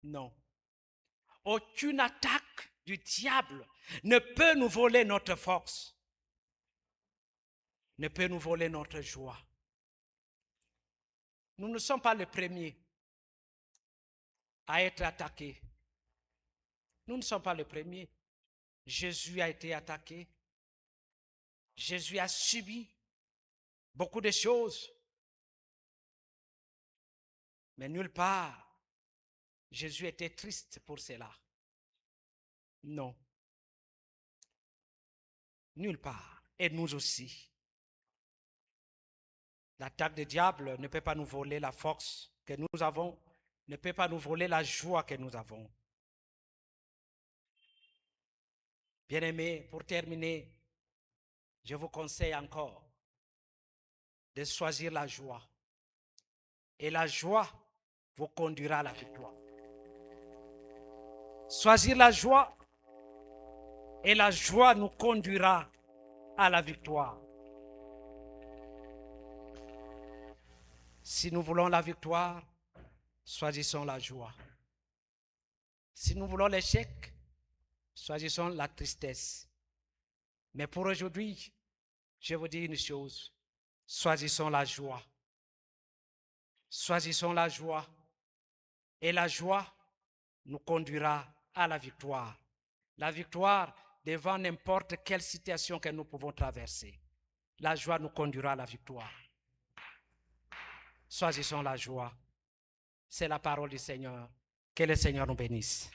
Non. Aucune attaque du diable ne peut nous voler notre force, ne peut nous voler notre joie. Nous ne sommes pas les premiers à être attaqués. Nous ne sommes pas les premiers. Jésus a été attaqué. Jésus a subi beaucoup de choses. Mais nulle part, Jésus était triste pour cela. Non. Nulle part. Et nous aussi. L'attaque du diable ne peut pas nous voler la force que nous avons, ne peut pas nous voler la joie que nous avons. Bien-aimés, pour terminer, je vous conseille encore de choisir la joie. Et la joie vous conduira à la victoire. Choisir la joie et la joie nous conduira à la victoire. Si nous voulons la victoire, choisissons la joie. Si nous voulons l'échec, choisissons la tristesse. Mais pour aujourd'hui, je vous dis une chose, choisissons la joie. Choisissons la joie. Et la joie nous conduira à la victoire. La victoire devant n'importe quelle situation que nous pouvons traverser. La joie nous conduira à la victoire. Choisissons la joie. C'est la parole du Seigneur. Que le Seigneur nous bénisse.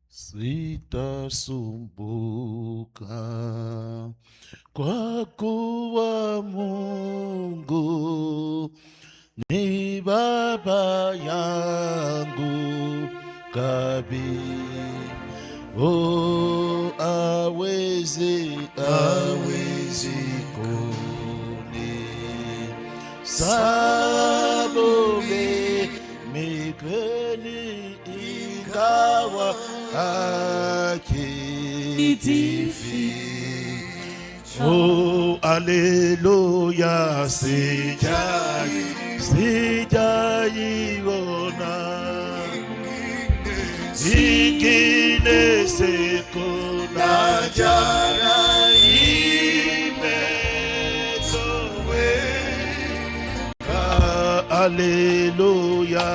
Sitasumbuka kwa kuwa Mungu ni baba yangu awezi kunisamehe migeni ingawa akitifi. Oh, haleluya, sijaiona ingine sekona jana imetoweka. Haleluya,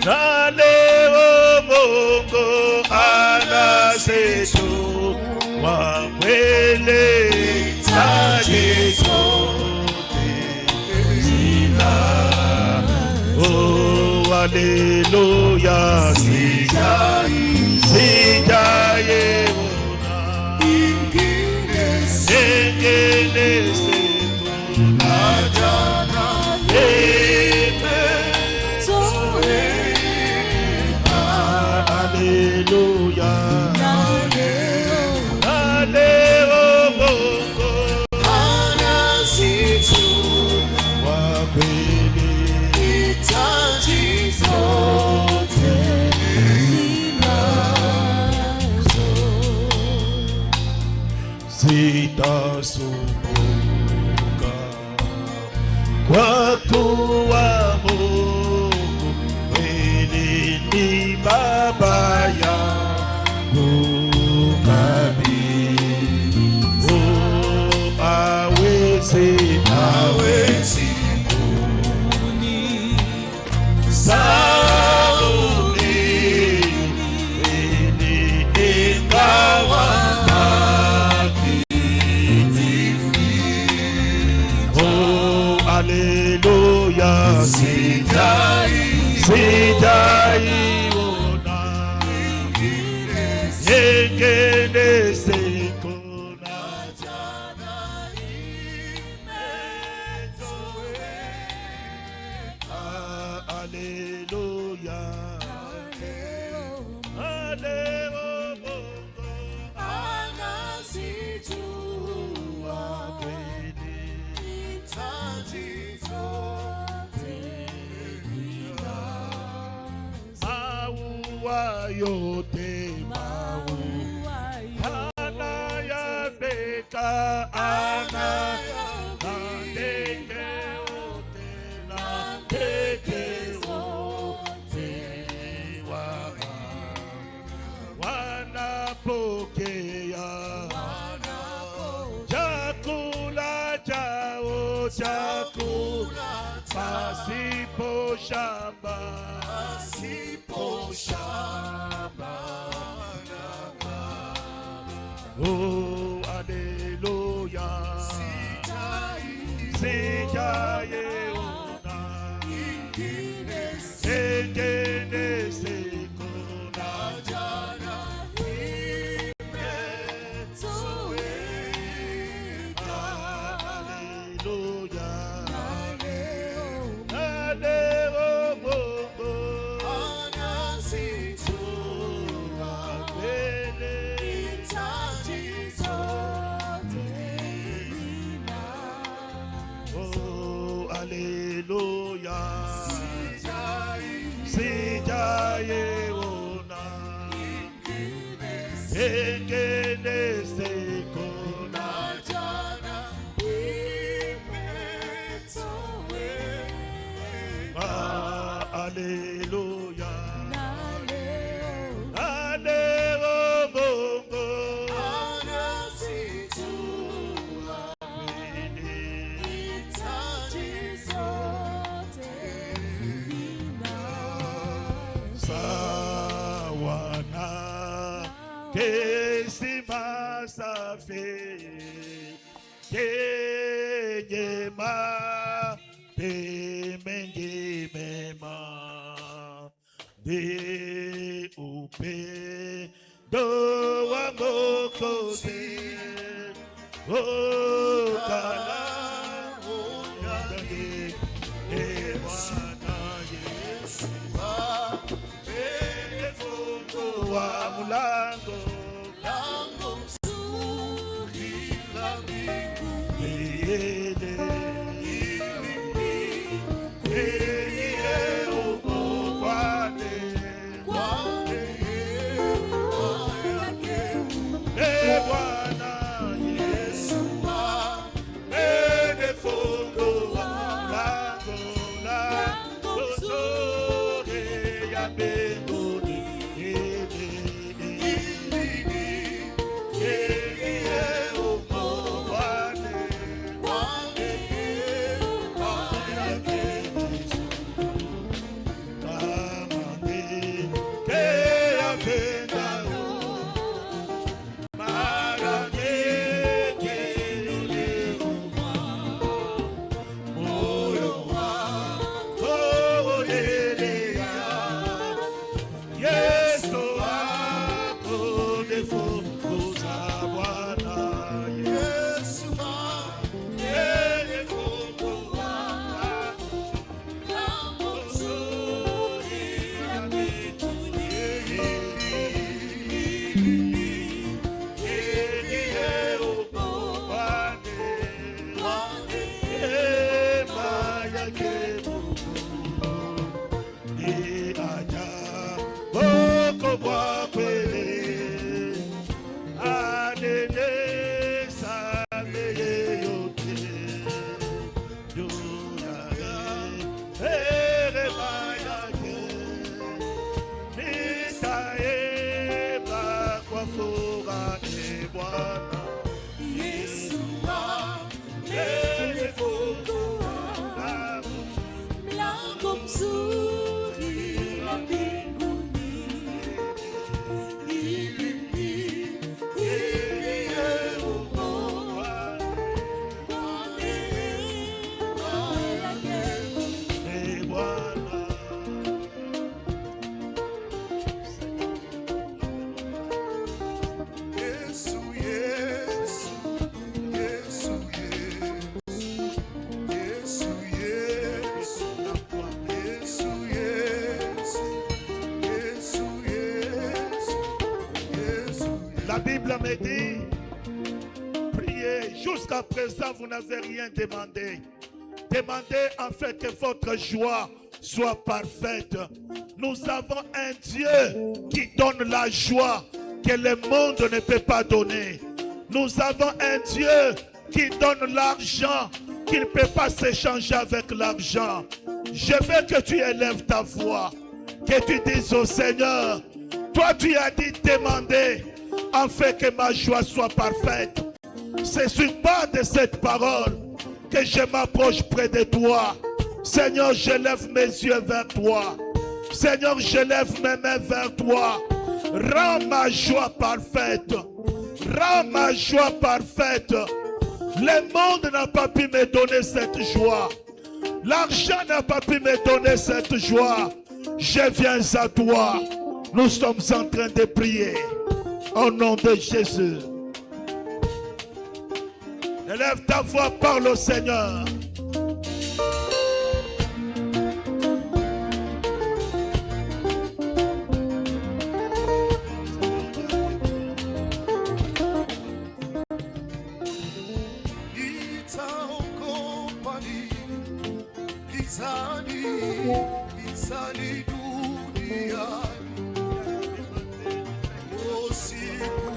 na leo Mungu anasetu wa kweli zake zote zina. Oh, haleluya, sijaiona ingine sekona jana imetoweka. nitasumbuka kwa kuwa Mungu kweli ni baba yangu kamili. Oh, hawezi Hallelujah, sijaiona yengine sikuna jana imetoweka. Hallelujah, Mungu anasijua kweli hitaji yote anayapeka anayandeke wote na peke wote wanapokea chakula chao chakula pasipo shamba oh, hallelujah, sijayeona yengine sikuna jana imetoweka. Hallelujah, hallelujah, sijayeona yengine sikuna jana imetoweka. Hallelujah, safi yenye mengi mema ni upendo wa Mwokozi ukala ndani Bwana Yesu amefungua mlango me dit, priez. Jusqu'à présent, vous n'avez rien demandé. Demandez en fait que votre joie soit parfaite. Nous avons un Dieu qui donne la joie que le monde ne peut pas donner. Nous avons un Dieu qui donne l'argent qu'il ne peut pas s'échanger avec l'argent. Je veux que tu élèves ta voix, que tu dises au Seigneur, toi tu as dit demander afin que ma joie soit parfaite. C'est sur base de cette parole que je m'approche près de toi. Seigneur, je lève mes yeux vers toi. Seigneur, je lève mes mains vers toi. Rends ma joie parfaite. Rends ma joie parfaite. Le monde n'a pas pu me donner cette joie. L'argent n'a pas pu me donner cette joie. Je viens à toi. Nous sommes en train de prier. Au nom de Jésus. Élève ta voix, parle au Seigneur. Gizani duniani,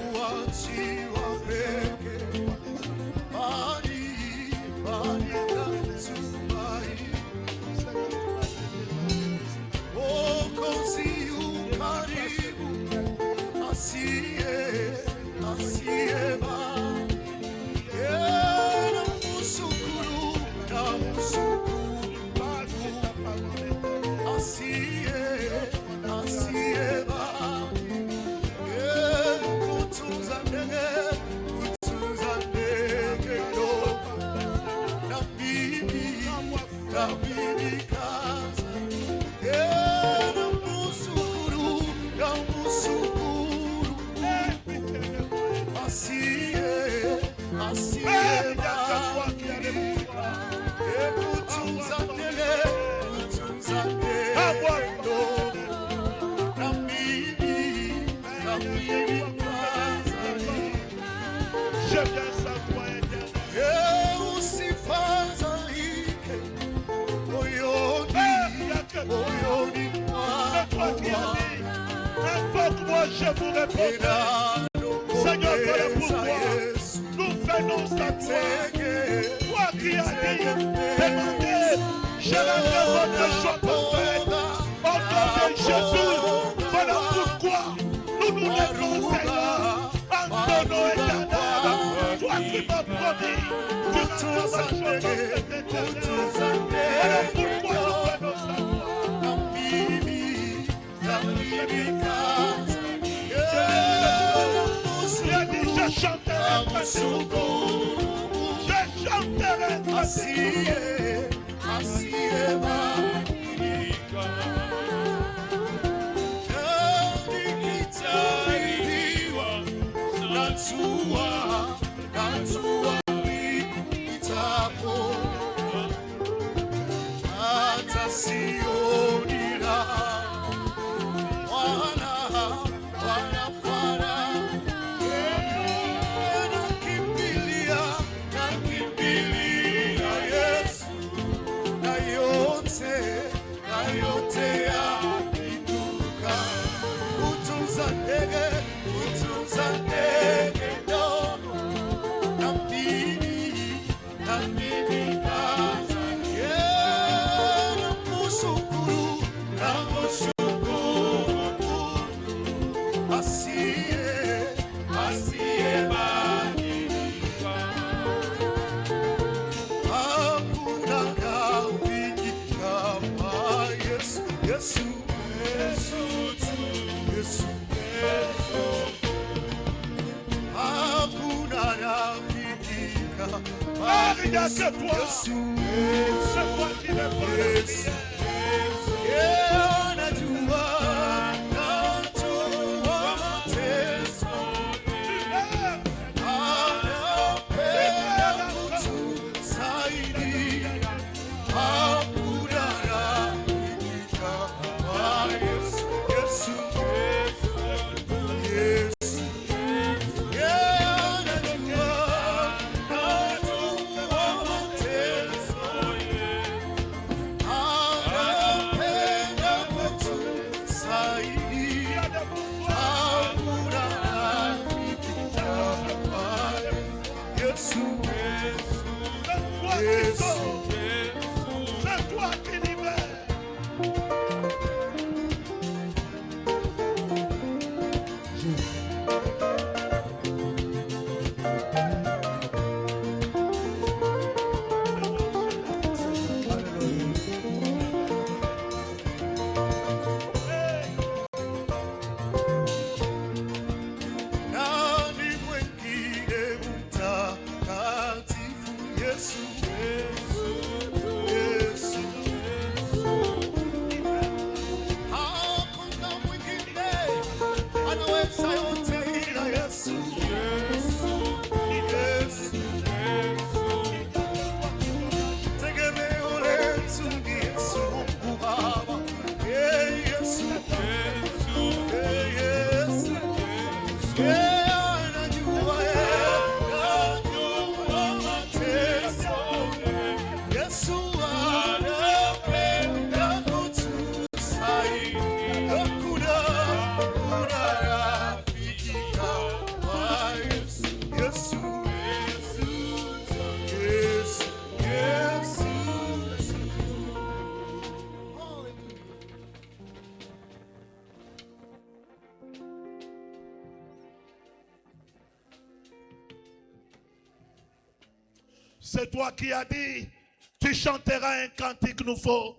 usikuachiwa peke, bali natumaini. Mwokozi yu karibu, asiyeba. Namushukuru. Invoque-moi, je vous répondrai. Seigneur, voilà pourquoi nous venons à toi. Toi qui as dit, demandez, je rendrai votre joie parfaite. Au nom de Jésus, voilà pourquoi nous nous lèvons, Seigneur, en ton nom éternel. Toi qui m'as promis, tu rendras ma joie parfaite éternelle. Voilà pourquoi nous venons à toi. Je chanterai Il n'y a que toi. C'est toi qui me parles. Yeah. Yesu, Yesu. Hakuna mwingine anaweza yote ila Yesu, Yesu. Tegemeo letu ni Yesu, Mungu Baba. Yesu, Yesu. Anajua mateso. Yesu anapenda kutusaidia. Hakuna rafiki kama Yesu. Yesu, Yesu, Yesu. C'est toi qui as dit, tu chanteras un cantique nouveau.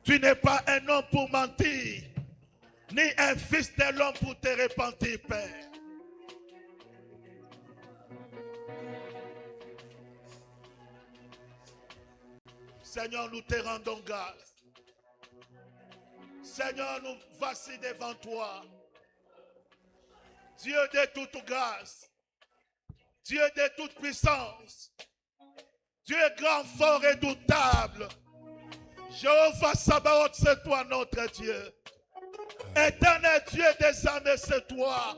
Tu n'es pas un homme pour mentir, ni un fils de l'homme pour te repentir, Père. Seigneur, nous te rendons grâce. Seigneur, nous voici devant toi. Dieu de toute grâce. Dieu de toute puissance. Dieu grand, fort et redoutable. Jéhovah Sabaoth, c'est toi notre Dieu. Éternel Dieu des armées, c'est toi.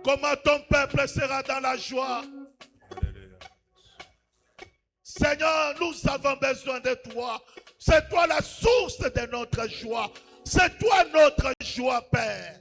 Comment ton peuple sera dans la joie? Seigneur, nous avons besoin de toi. C'est toi la source de notre joie. C'est toi notre joie, Père.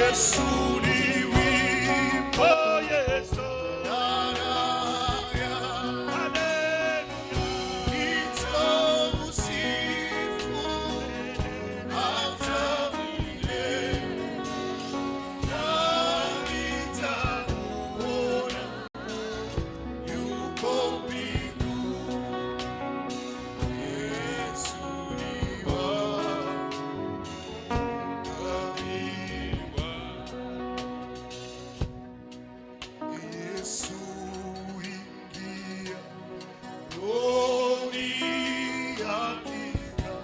Yesu ni wimbo Oh Yesu. naraya, Alléluia. nitamsifu hata milele, na nitamuona yuko mbinguni. Yesu ni Yesu ingia rohoni hakika,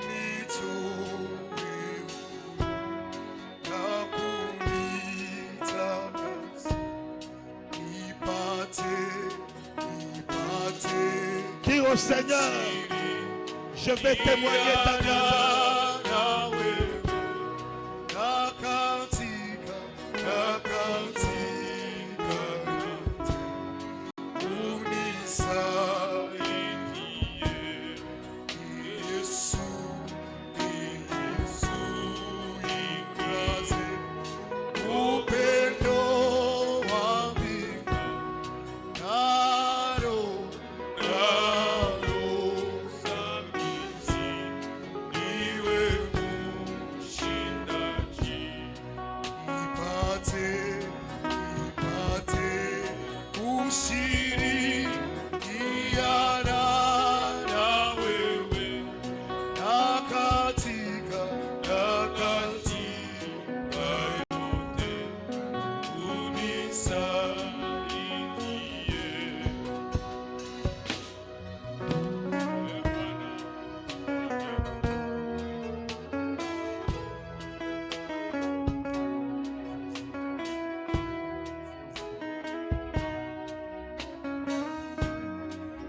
nitoe na kunitakasa, nipate Dis au Seigneur, je vais témoigner ta grandeur.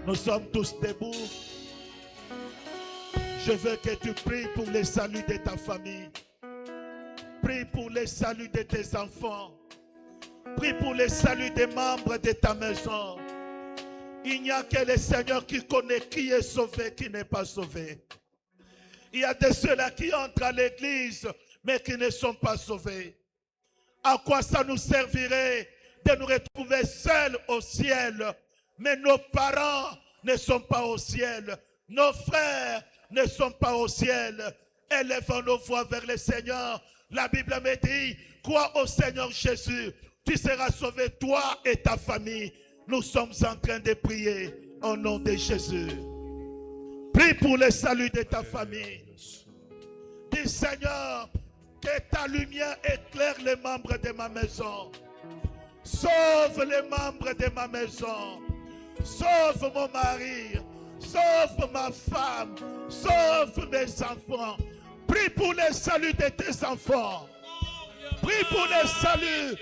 Nous sommes tous debout. Je veux que tu pries pour le salut de ta famille. Prie pour le salut de tes enfants. Prie pour le salut des membres de ta maison. Il n'y a que le Seigneur qui connaît qui est sauvé, qui n'est pas sauvé. Il y a de ceux-là qui entrent à l'église, mais qui ne sont pas sauvés. À quoi ça nous servirait de nous retrouver seuls au ciel? Mais nos parents ne sont pas au ciel. Nos frères ne sont pas au ciel. Élevons nos voix vers le Seigneur. La Bible me dit, crois au Seigneur Jésus. Tu seras sauvé, toi et ta famille. Nous sommes en train de prier au nom de Jésus. Prie pour le salut de ta famille. Dis Seigneur, que ta lumière éclaire les membres de ma maison. Sauve les membres de ma maison. Sauve mon mari. Sauve ma femme. Sauve mes enfants. Prie pour le salut de tes enfants. Prie pour le salut.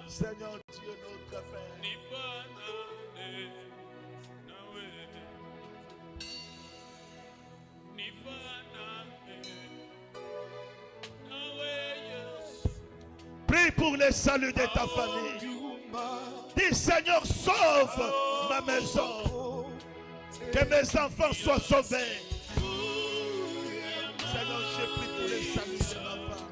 Seigneur Dieu, notre Père. Prie pour le salut de ta famille. Dis Seigneur, sauve ma maison. Que mes enfants soient sauvés. Seigneur, je prie pour le salut de ma femme.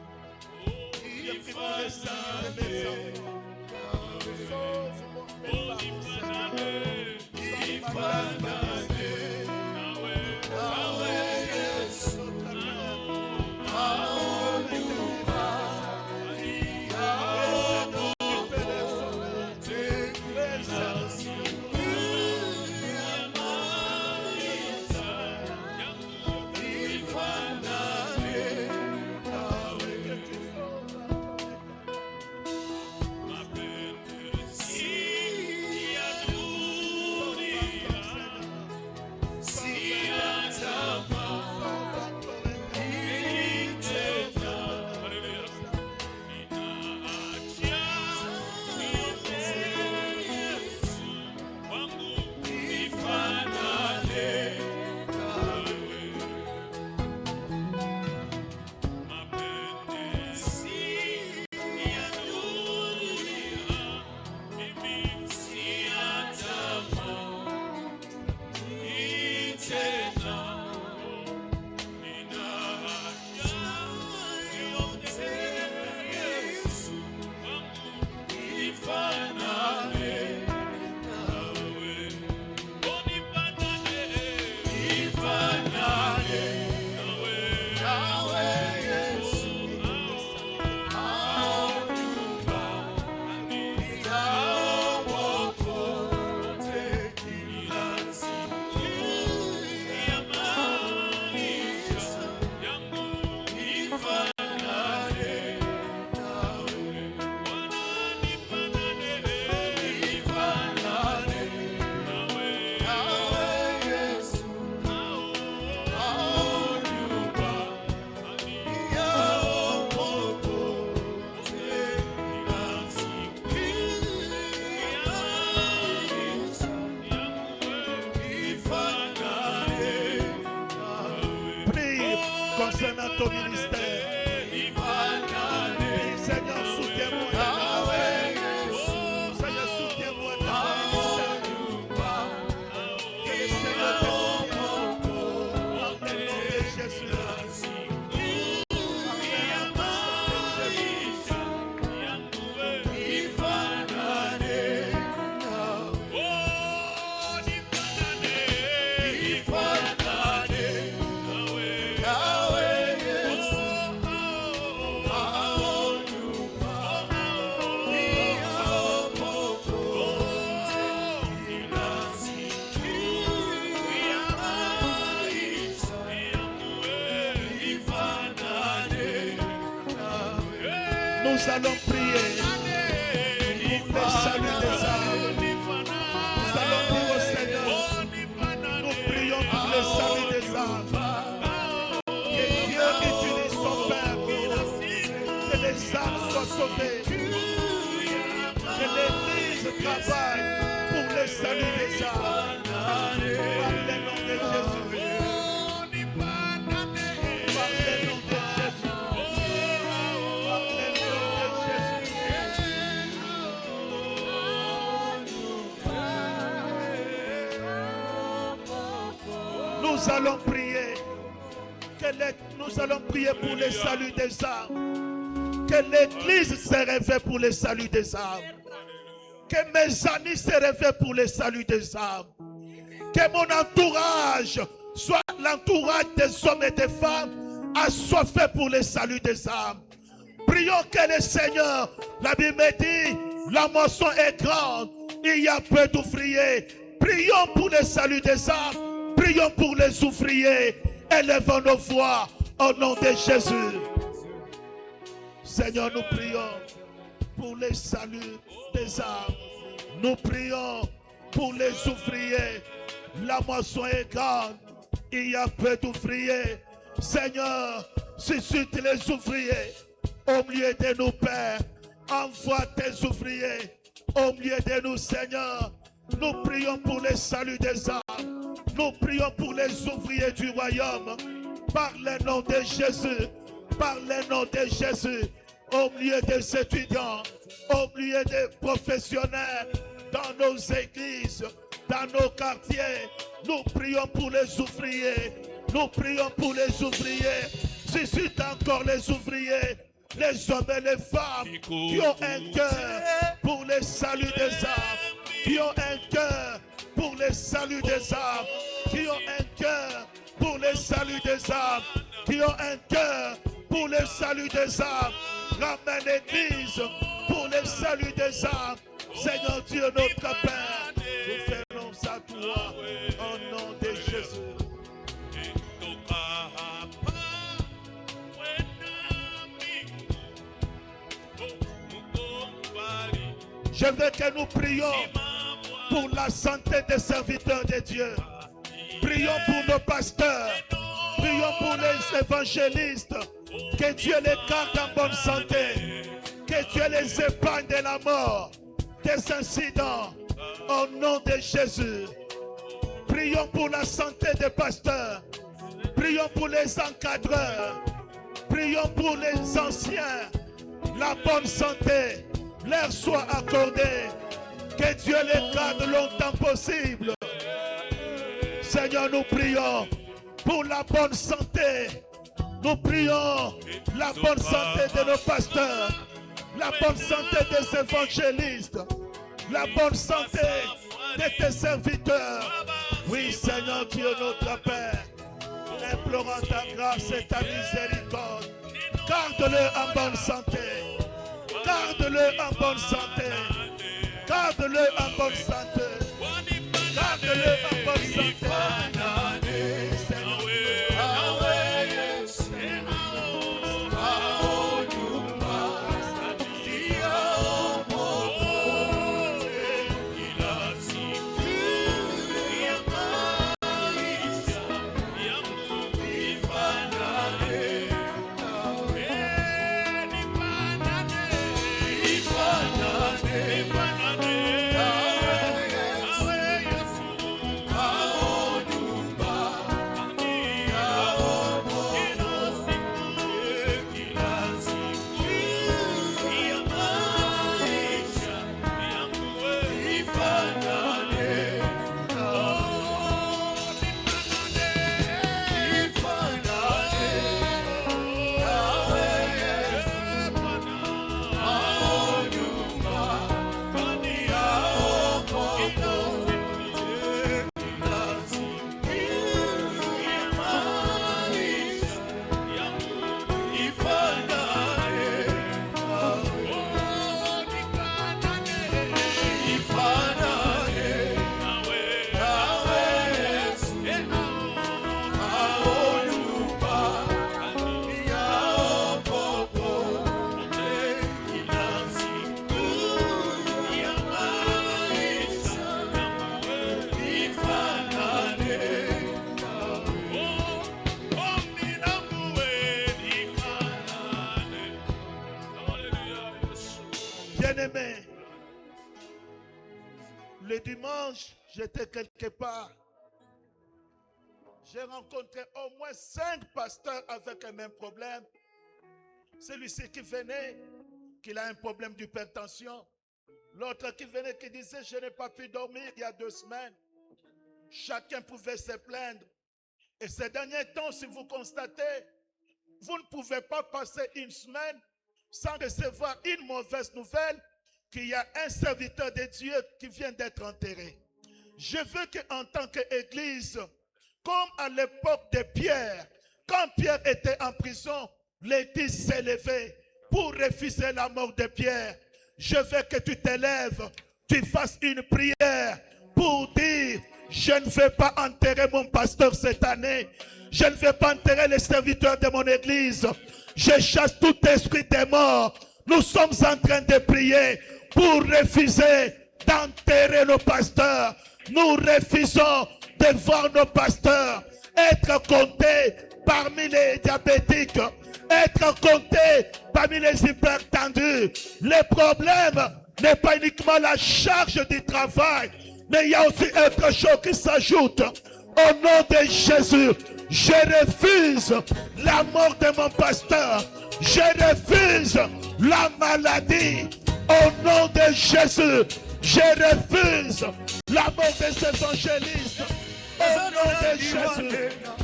Je prie pour le salut de mes enfants. Sauve mes parents, Seigneur. Sauve ma concernant ton ministère. Seigneur, soutiens-moi. Seigneur, soutiens-moi dans mon ministère. Que le Seigneur te soutienne. Dans le nom de Jésus. Nous allons prier pour le salut des âmes. Nous allons dire au Seigneur, nous prions pour le salut des âmes. Que Dieu utilise son Père, que les âmes soient sauvées, que l'Église travaille pour le salut des âmes. Par le nom de Jésus. Par le nom de Jésus. Par le nom de Jésus. Nous allons prier. Nous allons prier pour le salut des âmes. Que l'Église se réveille pour le salut des âmes. Que mes amis se réveillent pour le salut des âmes. Que mon entourage soit l'entourage des hommes et des femmes assoiffés pour le salut des âmes. Prions que le Seigneur, la Bible dit, la moisson est grande, il y a peu d'ouvriers. Prions pour le salut des âmes. Prions pour les ouvriers. Élevons nos voix au nom de Jésus. Seigneur, nous prions pour le salut des âmes. Nous prions pour les ouvriers. La moisson est grande. Il y a peu d'ouvriers. Seigneur, suscite les ouvriers au milieu de nous, Père. Envoie tes ouvriers au milieu de nous, Seigneur. Nous prions pour le salut des âmes. Nous prions pour les ouvriers du royaume. Par le nom de Jésus. Par le nom de Jésus. Au milieu des étudiants. Au milieu des professionnels. Dans nos églises. Dans nos quartiers. Nous prions pour les ouvriers. Nous prions pour les ouvriers. Suscite encore les ouvriers. Les hommes et les femmes qui ont un cœur pour le salut des âmes. Qui ont un cœur pour le salut des âmes. Qui ont un cœur pour le salut des âmes. Qui ont un cœur pour le salut des âmes. Ramène l'Église pour le salut des âmes. Seigneur Dieu notre Père, nous faisons ça toi au nom de Jésus. Je veux que nous prions pour la santé des serviteurs de Dieu. Prions pour nos pasteurs. Prions pour les évangélistes. Que Dieu les garde en bonne santé. Que Dieu les épargne de la mort, des incidents. Au nom de Jésus. Prions pour la santé des pasteurs. Prions pour les encadreurs. Prions pour les anciens. La bonne santé leur soit accordée. Que Dieu les garde longtemps possible. Seigneur, nous prions pour la bonne santé. Nous prions la bonne santé de nos pasteurs. La bonne santé des évangélistes. La bonne santé de tes serviteurs. Oui, Seigneur Dieu notre Père. Implorant ta grâce et ta miséricorde. Garde-le en bonne santé. Garde-le en bonne santé. Garde-le en bonne santé. Garde-le en bonne santé. dimanche, j'étais quelque part. J'ai rencontré au moins 5 pasteurs avec un même problème. Celui-ci qui venait, qu'il a un problème d'hypertension. L'autre qui venait, qui disait, je n'ai pas pu dormir il y a 2 semaines. Chacun pouvait se plaindre. Et ces derniers temps, si vous constatez, vous ne pouvez pas passer une semaine sans recevoir une mauvaise nouvelle qu'il y a un serviteur de Dieu qui vient d'être enterré. Je veux qu'en tant qu'Église, comme à l'époque de Pierre, quand Pierre était en prison, l'Église s'est levée pour refuser la mort de Pierre. Je veux que tu t'élèves, tu fasses une prière pour dire, je ne vais pas enterrer mon pasteur cette année. Je ne vais pas enterrer les serviteurs de mon église. Je chasse tout esprit de mort. Nous sommes en train de prier pour refuser d'enterrer nos pasteurs. Nous refusons de voir nos pasteurs être comptés parmi les diabétiques, être comptés parmi les hypertendus. Le problème n'est pas uniquement la charge du travail, mais il y a aussi autre chose qui s'ajoute. Au nom de Jésus, je refuse la mort de mon pasteur. Je refuse la maladie. Au nom de Jésus, je refuse la mort de ces évangélistes. Au nom de Jésus,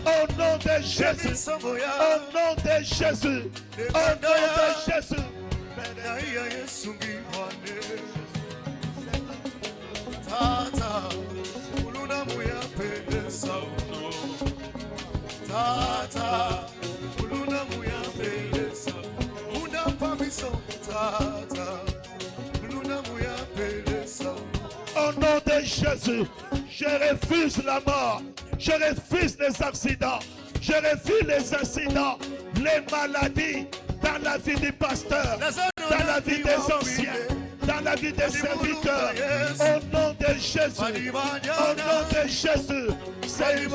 au nom de Jésus, au nom de Jésus, au nom de Jésus. Tata, uluna muya pele sauno. Tata, uluna muya pele sauno. Una pamiso, tata, uluna muya pele sauno. Au nom de Jésus, je refuse la mort, je refuse les accidents, je refuse les incidents, les maladies dans la vie du pasteur, dans la vie des anciens, dans la vie des serviteurs. Au nom de Jésus, au nom de Jésus, c'est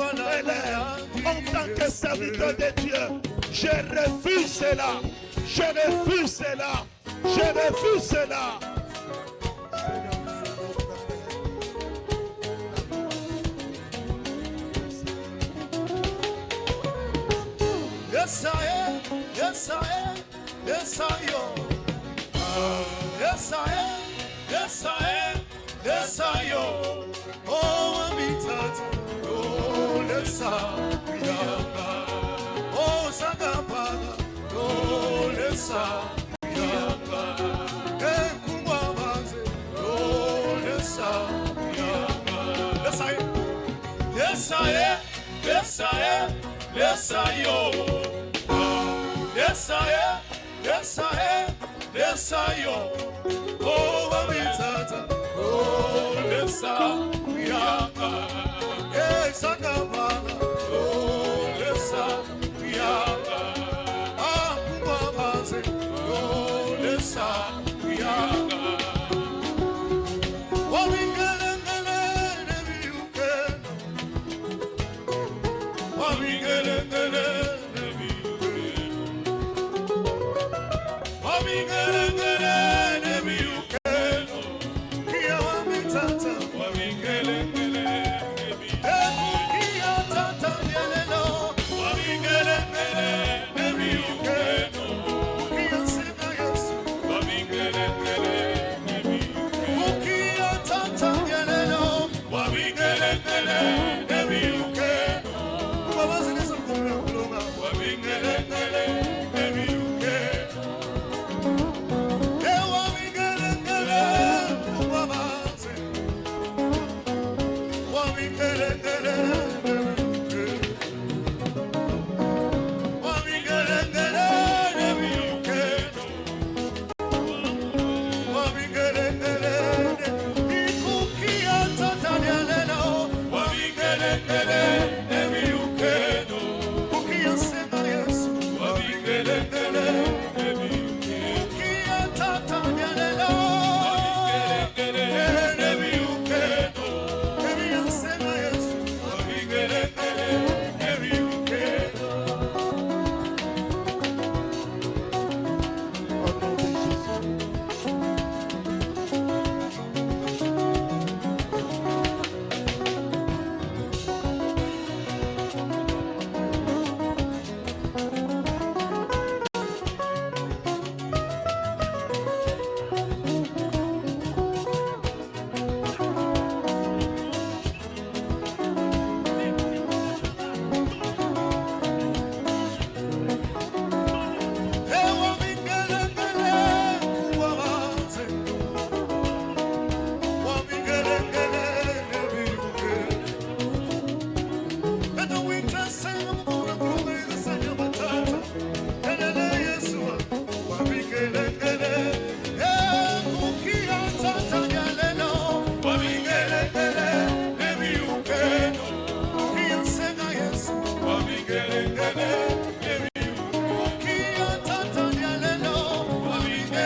en tant que serviteur de Dieu, je refuse cela, je refuse cela, je refuse cela. Yes, I am. Yes, I am. Yes, I am. Yes, I am. Yes, I am. Yes, I am. Oh, I'm it. Oh, yes, I am. Oh, Sagapaga. Oh, yes, I am. Hey, Kumamaze. Oh, yes, I am. Yes, I am. Yes, I am. Yes, I am. Yes, I am. Yes, I am. Yes, I am. Yes, I am. Oh, Mamitata. Oh, yes, I am. Yes, I am. Oh, yes, I am. Ah, Kumamaze. Oh, yes, I am. Oh, we can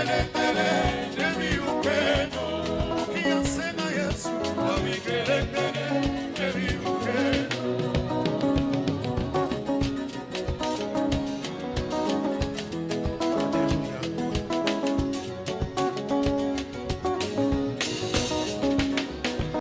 tele, tele.